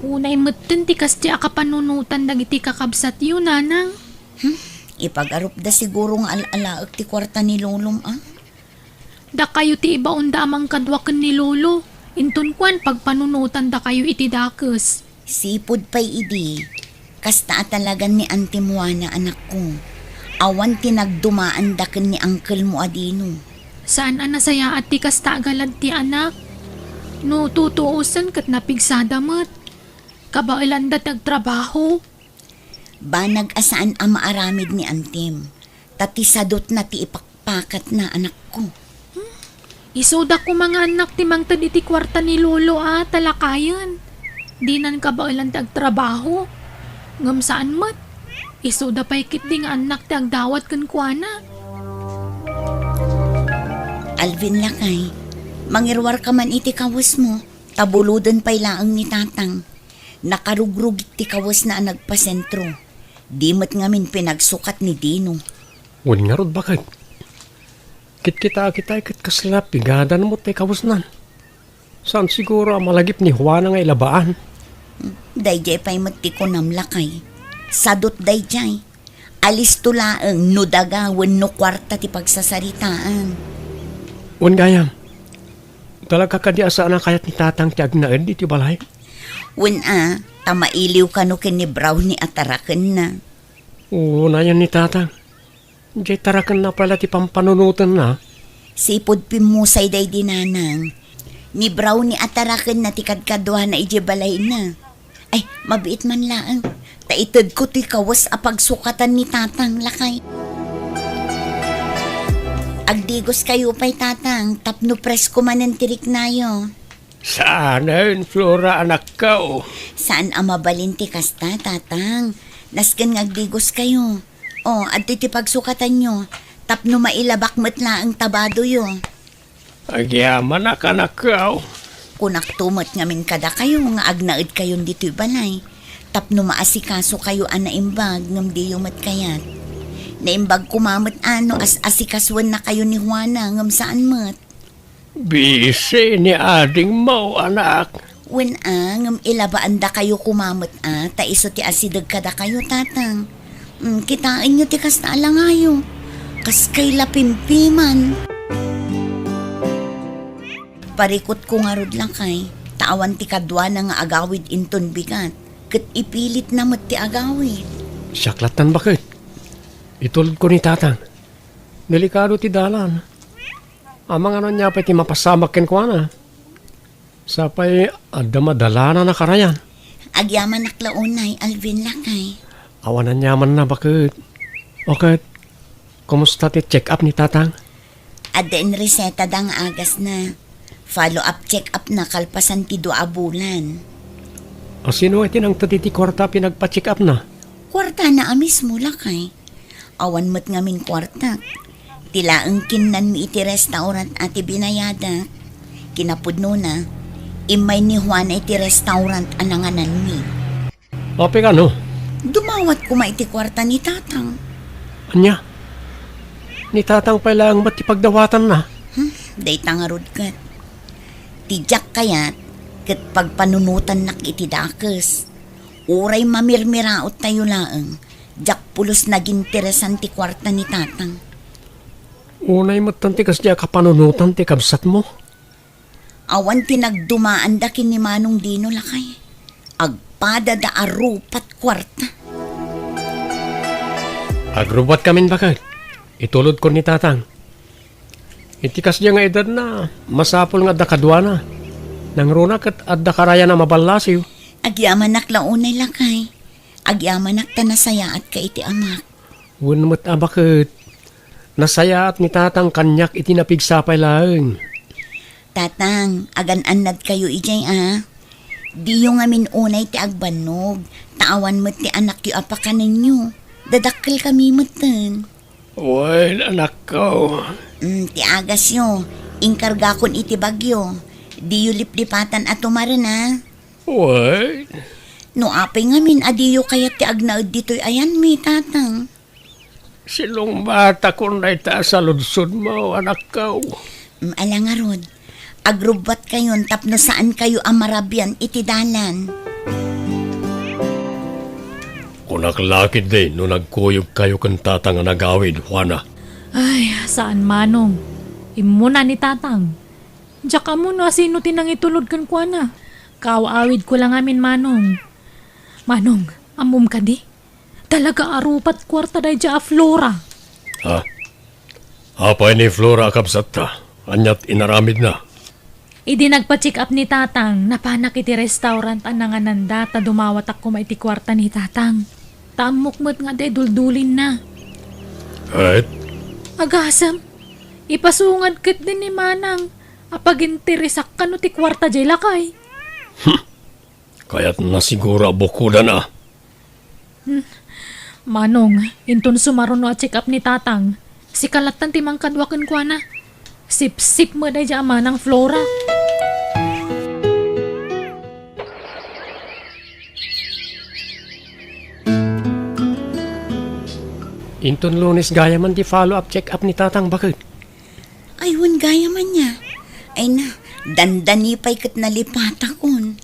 Unay mutten ti kasti akapanunutan dagiti kakabsat yun nanang. Ipag-arup da siguro nga alalaak ti kwarta ni Lolom Da kayo ti ibaon da amang kadwakan ni Lolo. Intun kwan pagpanunutan da kayo iti dakes. Sipod pa'y idi, kasta talagan ni Auntie Juana anak ko. Awan tinagdumaan daken ni Uncle mo adino. Saan anasaya at ti kasta galad ti anak? No tutuusan kat napigsada mat. Kabailan da tagtrabaho. Banag asaan ang maaramid ni Antim. Tatisadot na ti ipakpakat na anak ko. Isoda ko mga anak ti mang iti kwarta ni Lolo talakayan. Di nan kabailan tagtrabaho. Ngam saan mat? Isoda pa'y kit di nga anak ti agdawat kan kuana. Alvin lakay, mangirwar ka man iti kawas mo. Tabuludan pa'y laang ni tatang. Nakarugrug ti kawas na nagpasentro. Di mat ngamin pinagsukat ni Dino. Wan nga rod bakit? Kita ikit kaslap, pigadan mo tay kawasnan. Saan siguro ang malagip ni Juana nga ilabaan? Dayjay pa'y magtikunam lakay. Sadot dayjay. Alis tulaang no dagawan no kwarta ti pagsasaritaan. Wan gayam. Talaga ka di asa na kayat ni tatang ti agnaed iti balay? Wen tamailiw ka no ken ni Brownie at taraken na. Oo na yan ni tatang. Diyay tarakan na pala ti pampanunutan na. Sipod pimusay day dinanang. Ni Brownie at taraken na ti kadkadwa na ije balay na. Ay, mabiit man laang. Taitad ko ti kawas apagsukatan ni tatang lakay. Agdigos kayo pa'y tatang, tapno presko manan tirik nayo. Sana yun, Flora, anak ka o. Saan ang mabalinti kasta, tatang? Nasgan ngagdigos kayo. O, at ti pagsukatan nyo, tapno mailabak matla ang tabado yo. Agyaman anak ka o. Kunak tumot ngamin kada kayo, nga agnaid kayon dito'y balay. Tapno maasikaso kayo anaimbag, ngam di yung matkayat. Naimbag kumamot as asikaswan na kayo ni Juana, ngam saan mat. Bisi ni ading mo, anak. Wen ngam ilabaan da kayo kumamot ta iso ti asidag kada kayo tatang. Kitain nyo ti kasta alangayo. Kas kay lapimpiman. Parikot ko nga rod lang kay, tawan ti kadwa na nga agawid inton bigat. Kat ipilit na mat ti agawid. Saklatan bakit? Itulad ko ni tatang. Delikado ti dalan. Amang ano niya pa ti mapasamak ken ko na. Sapay adda madala na nakarayan. Agyaman naklaunay, Alvin lakay. Awanan yaman na bakit? Okay. Kumusta ti check up ni tatang? Adda in reseta dang agas na. Follow-up check-up na kalpasan ti 2 bulan. O sino ay tinang tati kwarta pinagpa-check up na? kwarta na amis mo lakay. Awan mo't ngamin kwarta. Tila ang kinan mi iti restaurant ati binayada. Kinapudno na, imay ni Juan iti restaurant ananganan mi. Ope ka no? Dumawat ko iti kwarta ni tatang. Anya? Ni tatang pa lang ba't ipagdawatan na? Day tangarod kat. Tijak kayat, kat pagpanunutan nak iti dakes. Uray mamirmiraot tayo laeng. Jak pulos naging teresan ti kwarta ni tatang. Unay mo't tantikas diya kapanunutan ti kabsat mo. Awan tinagdumaan da kin ni Manong Dino lakay. Agpada da arupat kwarta. Agrubat kamin bakit? Itulod ko ni tatang. Itikas diya nga edad na masapol nga adda kadwa na. Nang runa kat adda karaya na mabalasiw. Agyaman nak launay lakay. Agyaman nak tanasaya at ka iti amak. Wunmat bakit? Nasaya at ni tatang kanyak itinapigsapay laeng. Tatang, agan-anad kayo ijay Di yung amin unay ti agbanog. Taawan mo't ti anak yu apaka ninyo. Dadakkel kami moten. Well, anak ko. Ti agas yo. Inkarga kon iti bagyo. Di yu liplipatan at tumaran Well, No apay ngamin adiyo kaya ti agnaud dito'y ayan mi tatang. silong bata ko na ita sa lunsod mo, anak ko. Alangarod, agrubat kayon tapno saan kayo amarabyan iti dalan. Kunak lakid din no nagkuyog kayo kan tatang nga nagawid, Juana. Ay, saan manong? Imuna ni tatang. Diyak mo no, sino tinang itulod kan kwa na? Kaawawid ko lang amin manong. Manong, amum ka di? Talaga arupat kwarta day dya Flora. Ha? Apay ni Flora kapsat ta. Anyat inaramid na. Idi nagpa-check up ni tatang, napanak iti restaurant ang nangananda ta dumawat ako maiti kwarta ni tatang. Tamukmat nga day duldulin na. Right? Agasam, ipasungad kit din ni Manang. Apag-interesak ka no ti kwarta jay lakay. Kaya't nasigura bukuda na. Manong, inton sumaron no at check up ni tatang. Si kalatan ti mangkadwakan kwa na. Sip-sip mo day dya Manang Flora. Inton Lunes gaya man di follow-up check-up ni tatang bakit? Aywan gaya man niya. Ay na, dandani pa'y kat nalipata kon.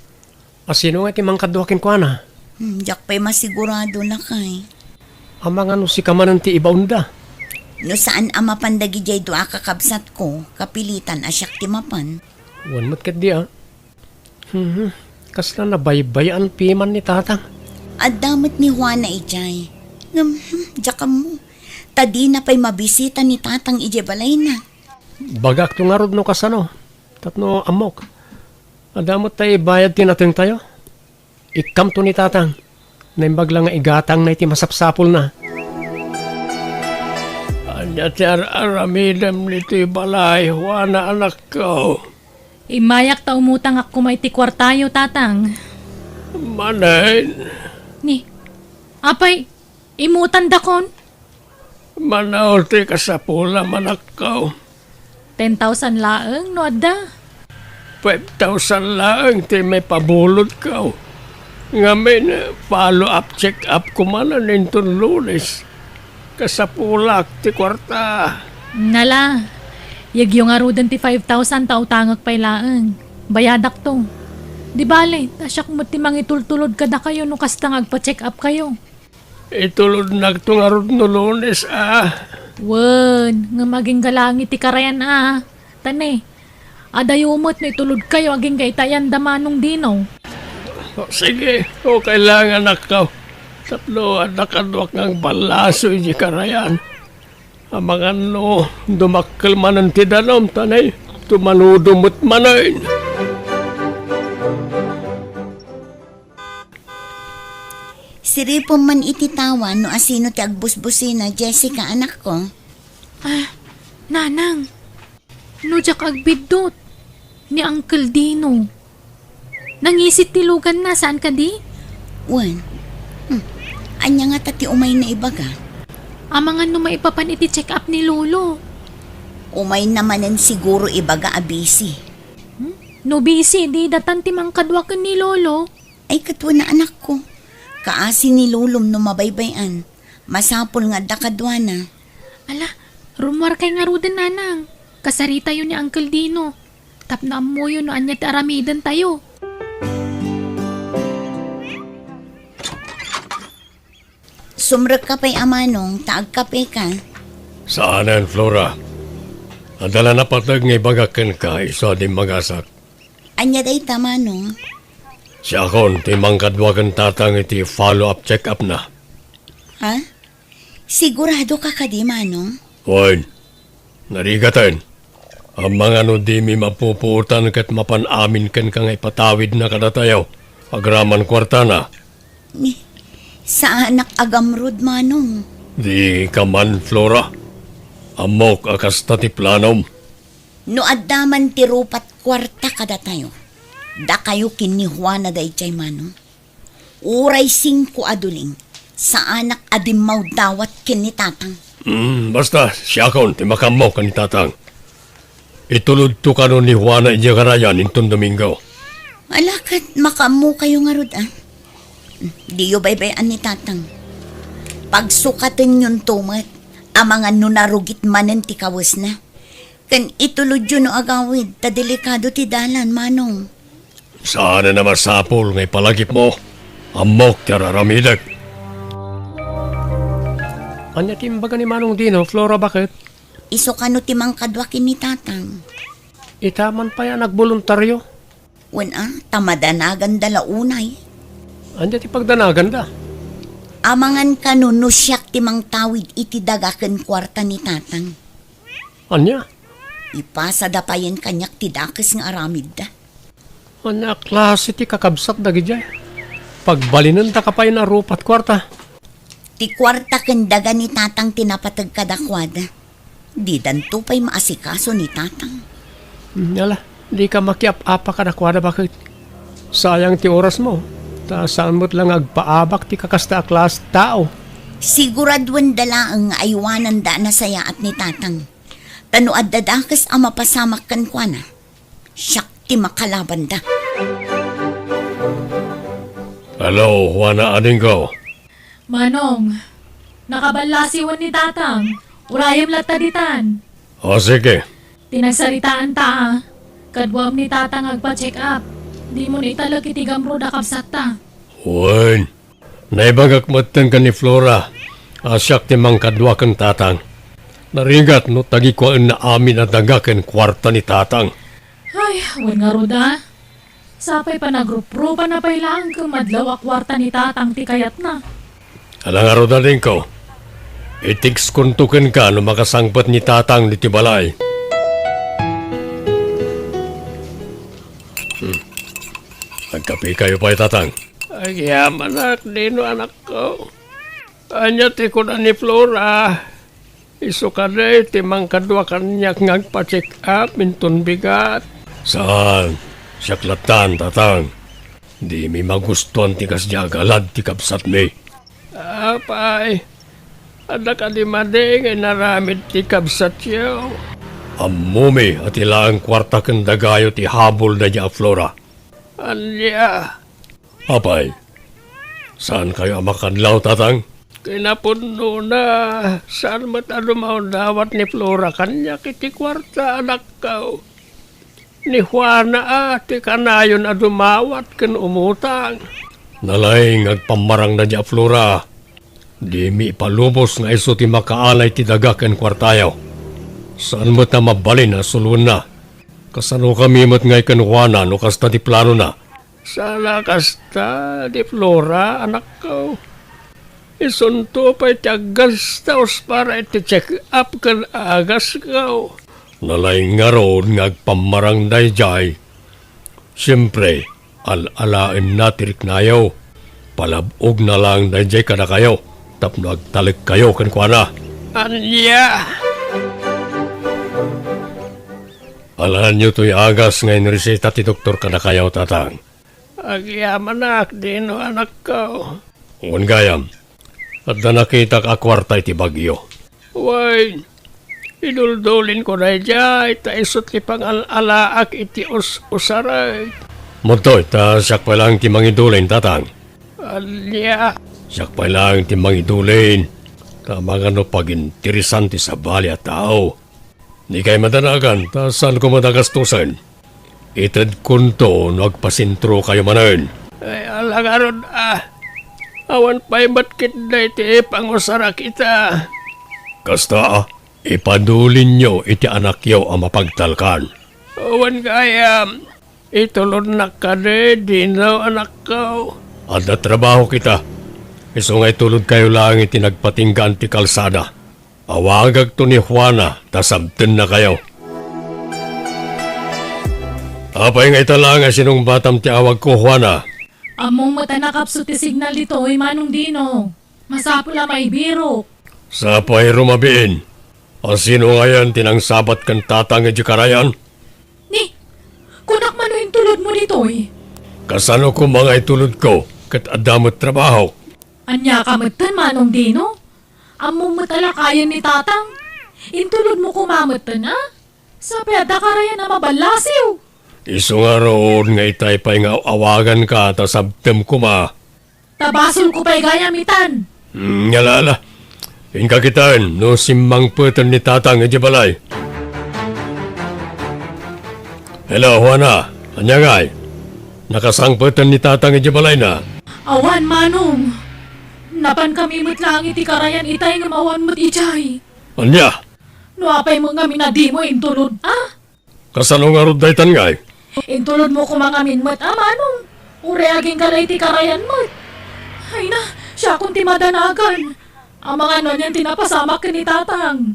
Asino nga ti mangkadwakin kwa na? Diyak pa'y masigurado na kay. Amang ano si kamanan ti ibaunda. No saan ama pandagi jay doa kakabsat ko, kapilitan asyak timapan. Wan mat kat di Kasla na baybayan piman ni tatang. At damot ni Juana ijay. Diyak mo. Tadi na pa'y mabisita ni tatang ijay balay na. Bagak to nga rod no kasano. Tatno amok. Adamot tayo bayad tinating tayo. Ikam to ni tatang. Naimbag lang nga igatang na iti masapsapol na. Anya ti aramidam niti balay, Juana anak ko. Imayak ta umutang ako maiti kwartayo tatang. Manain, Ni, apay, imutan dakon. manaol ti kasapula manak ko. 10,000 laeng no adda. 5,000 lang ti may pabulod ko. Ngamin, follow-up check-up ko man ninton Lunes. Kasapulak ti kwarta. Nala, yagyo nga rudan ti 5,000 ta utangag pay laeng. Bayadak to. Di bale, tasyak mo ti mangitultulod kada kayo no kasta agpa-check up kayo. Itulod nagtungarod no Lunes Wen, nga maging galangi ti karayan Tane, adayumot na itulod kayo aging gaitayan damanong dinaw. Sige, kailangan nakaw. Tapno at nakadwak ng balaso iji karayan. Amang ano, dumakkel man ang tidanom, tanay, tumanudumot manayin. Siripon man ititawan no asino ti agbusbusina, Jessica anak ko. Nanang, no jak agbidot ni Uncle Dino. Nangisit tilugan na, saan ka di? Wan, Anya nga tati umay na ibaga. Amangan no maipapan iti check up ni Lolo. Umay namanen siguro ibaga abisi. No busy, di datan timang kadwakan ni Lolo. Ay katwa na anak ko. Kaasi ni lulom no mabaybayan. Masapol nga dakadwa na. Ala, rumwar kay nga rudan nanang. Kasarita yun ni Uncle Dino. Tapna mo yun no anya ti aramidan tayo. Sumrek ka pa'y amanong, taag kape ka. Saanan, Flora? Adala na patag nga ibagakan ka, iso di magasak. Anya day tamanong. Siya kon, timang kadwagan tatang iti follow-up check-up na. Ha? Sigurado ka ka di manong? Wan, narigatan. Ang mga no di mi mapuputan kat mapanamin kan kang ipatawid na kadatayaw. Agraman kwarta na. Sa anak agamrod manong. Di ka man, Flora. Amok akas ti planom. No addaman ti rupat kwarta kada tayo. Da kayo kini Juana day chay manong. Uray 5 aduling. Sa anak adimaw dawat kini tatang. Basta, siya kon, timakam mo kanitatang. Itulod to ka ni Juana iya karayan intong Domingo. Alakat, makamu kayo nga rod ah. Di yo baybayan ni tatang. Pagsukatin yun tumat, ang mga nunarugit manen ti kawas na. Kan itulod yun no agawid, ta delikado ti dalan, manong. Saan na masapol ngay palagip mo? Amok tararamidag. Anya timbaga ni Manong Dino, Flora, bakit? Iso kano ti mangkadwakin ni tatang. Itaman pa yan nagboluntaryo. Tamadanagan dala unay. Anya ti pagdanagan da. Amangan kano no siyak ti mang tawid iti dagaken kwarta ni tatang. Anya? Ipasa da pa yan kanyak ti dakes nga aramid da. Anya klase ti kakabsat dagi jay. Pagbalinan ta kapay na rupat kwarta. Ti kwarta ken daga ni tatang tinapatag kadakwada. Di danto pa'y maasikaso ni tatang. Yala, di ka makiap-apa ka nakwada bakit? Sayang ti oras mo. Ta saan mo't lang agpaabak ti kakasta klas tao. Siguradwan dala ang aywanan da na saya at ni tatang. Tano adadakas ang mapasamak kan kwa na. Siyak ti makalaban da. Hello, Juana Adingo. Manong, nakabalasiwan ni tatang. Urayam lataditan. O sige, Tinagsaritaan ta. Kadwam ni tatang agpa-check up. Di mo ni talag itigamro da kapsat ta. Wan, naibagakmatan ka ni Flora. Asyak ti mang kadwa kang tatang. Narigat no tagi ko na amin at dagaken kwarta ni tatang. Ay, wan nga ruda. Sapay pa nagruprupa na pa'y lang kumadlaw akwarta ni tatang ti kayat na. Alang araw na rin ko. Itiks kuntukin ka no makasangpat ni tatang ni Tibalay. Nagkape kayo pa tatang. Ay, yaman anak, dino anak ko. Anya ti ko na ni Flora. Iso ka na timang kadwa kanyak ngagpa-check up minton bigat. Saan? Siyaklatan, tatang. Di mi magustuhan ti kasya galad ti kapsat mi. Apay, ada ka di mading ay naramid ti kapsat yaw. Amumi at ilang kwarta kang dagayo ti habol na niya Flora. Anya. Apay, saan kayo makanlaw, tatang? Kinapuno na. Saan matalumaw dawat ni Flora kanya kiti kwarta anak ko? Ni Juana ti kanayon a dumawat ken umutang. Nalaing agpamarang na niya Flora. Di mi palubos nga iso ti makaalay ti daga ken kwartayaw. Saan mo't na mabalin na sulun na? Kasano kami mo't ngay ken Juana no kasta ti plano na? Sana kasta di Flora anak ko. Isunto pa'y ti agastaos para iti check up ken agas ko. Nalaing nga roon nga agpamarang dayjay. Siyempre, al-alain na tirik nayaw. Palabog na lang dayjay kada kayo. Tapno agtalik kayo kankwana. Anya! Alahan nyo to'y agas ngayon reseta ti doktor kada kayo, tatang. Agyaman anak, dino anak ko. Uwan gayam, at na nakita ka kwarta iti bagyo. Way, iduldulin ko na dyan, ita isot ti pang-alaak iti usaray. Montoy, ta siyak pa lang ti mangidulin, tatang. Alya. Siyak pa lang ti mangidulin. Ta mga no pag-interesante sa bali at tao. Di kay madanagan, ta saan ko madagastusan. Itad kunto, nagpasintro kayo manan. Ay, alangaron awan pa'y batkit na iti pangusara kita. Kasta, ipadulin nyo iti anak yaw ang mapagtalkan. Awan kaya, itulod na ka di na anak ko. At natrabaho kita. Iso nga itulod kayo lang iti nagpatinggan ti kalsada. Awagag to ni Juana, tasabten na kayo. Apay nga italang sinong batam ti awag ko, Juana. Among mata nakapso ti signal dito, Manong Dino. Masapula may biro. Sa pay rumabiin. Ang sino ngayon tinangsabat kan tatang iti karayan? Ni, kunak man yung tulod mo dito Kasano ko mga itulod ko, kat adamot trabaho. Anya ka matan, Manong Dino? Among matala kaya ni tatang. Intulod mo kumamatan na? Sa peda karayan na mabalasiw. Iso nga roon nga itay pa'y nga awagan ka, tasabtem ko ma. Tabasol ko pa'y gayamitan. Ngalala. Inkakitaan, no simmang putan ni tatang iti balay. Hello, Juana. Anya ngay? Nakasang putan ni tatang iti balay na. Awan, Manong. Napan kami lang iti karayan itay nga mawan mo't ijay. Anya? Nuapay mo nga minadi mo intulod, Kasano nga ron daytan ngay? Intulod mo ko mga minmat, Manong. Ureaging kalay ti karayan mo't. Ay na, siya kung ti madanagan. Ang mga niyan tinapasamak ka ni tatang.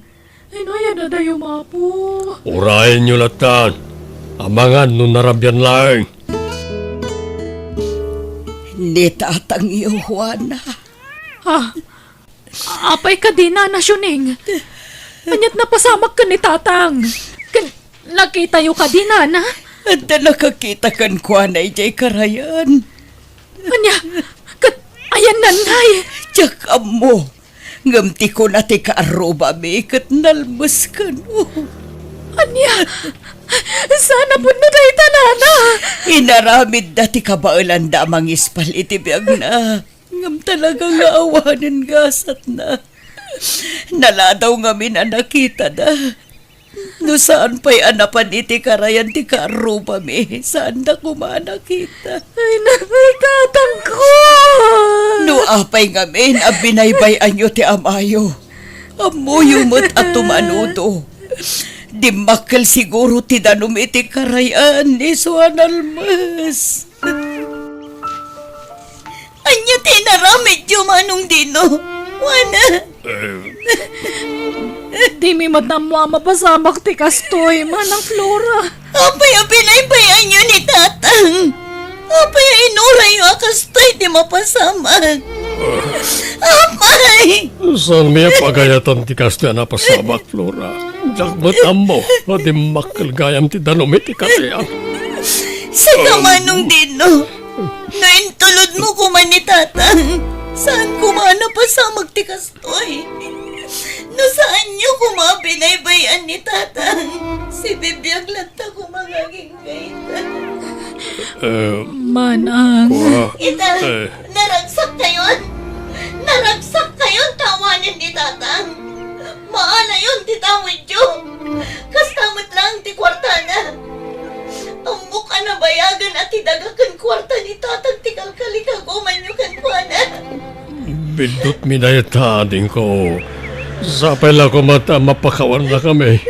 Ay no, yan na dayo mapo. Urahin nyo latan. Amangan nun narabyan lang. Ni tatang iyo, Juana. Apay ka din na, Nasyuning. Anyat napasamak ka ni tatang. Nakita yu ka din na. At nakakita kan Juana ijay karayan. Anya, ayan nanay. Tiyak mo. Ngamti ko na ti kaaruba mi kat nalmas ka no. Anya, sana po na tayo tanana. Inaramid na ti kabailan damang ispal iti biyag na. Ngam talaga nga awanan gasat na. Naladaw nga minanakita na. No saan pa'y anapan iti karayan ti karupa mi. Saan na kumanakita? Ay, tatang ko. No apay nga min, abinaybayan nyo ti amayo. Amuyo mo't at tumanudo. Di makal siguro ti danum iti karayan ni Suan Almas. Anya tinaramid yung Manong Dino. Wana. Di mi madamwa mapasamak ti kastoy, Manang Flora. Apay abinaybayan nyo ni tatang. Apay inuray yung akastoy di mapasamak. Apay. Saan may pagayatan ti kastya na pasamak, Flora? Jakbatam mo, di makal gayam ti danumit ti karayan. Sa Manong Dino. Naintulod mo kuman ni tatang. Saan kumana pa sa magtikastoy? No saan nyo kumabinaybayan ni tatang? Si bibiyag lanta kumangaging kaita. Manang. Ita, naragsak kayon? Naragsak kayon tawanin ni tatang? Maana yun titawid yun? Kastamot lang ti kwarta na. Ang mukha na bayagan at idagakan kwarta ni tatang ti kalkalikaguman nyo kan kuwana. Bindot minayatadin ko. Sapay lang ko mapakawan na kami.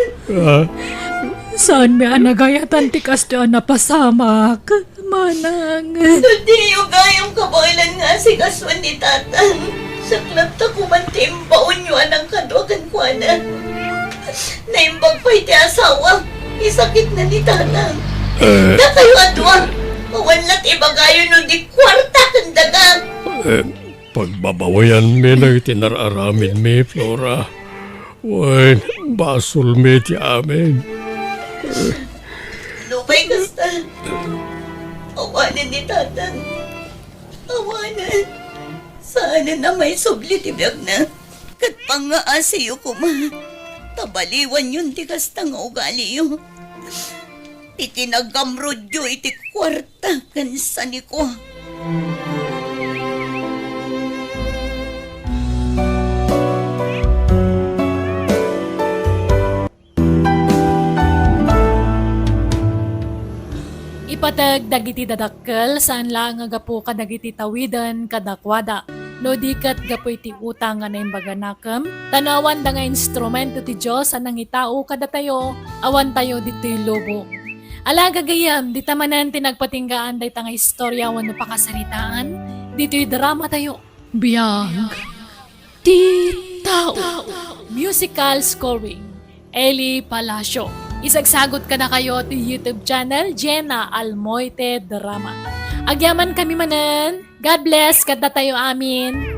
Saan may anagayatan ti kastoy na pasamak, Manang? Hindi yung gayong kabailan nga si kaswan ni tatang. Saklap ta kumantimbaon nyo anang kadwagan kuwana. Naimbag pa'y ti asawa. Isakit na ni tatang. Na kayo adwa. Kawanlat ibagayo no di kwarta kang dagang. Pagbabawayan mi na itinararamid mi, Flora. Wen, basol mi ti amin. Lupay kasta. Awanan ni tatang. Awanan. Sana na may subli tibiyag na. Kat pangaasiyo ko ma. Tabaliwan yun ti kasta nga ugali yo. Iti nagamrod yo iti kwarta kansan ko. Ipatag dagiti dadakkel saan lang nga gapo ka dagiti tawidan kadakwada. No dikat gapo iti utang nga naimbaga nakam. Tanawan da nga instrumento ti Diyos anang itao kada tayo. Awan tayo dito lobo. Alaga gayam, di tamanan tinagpatinggaan day nga istorya wano pakasaritaan. Dito'y drama tayo. Biyag. Ti tao. Musical scoring. Eli Palacio. Isagsagot ka na kayo ti YouTube channel Jenna Almoite Drama. Agyaman kami manan. God bless kada tayo amin.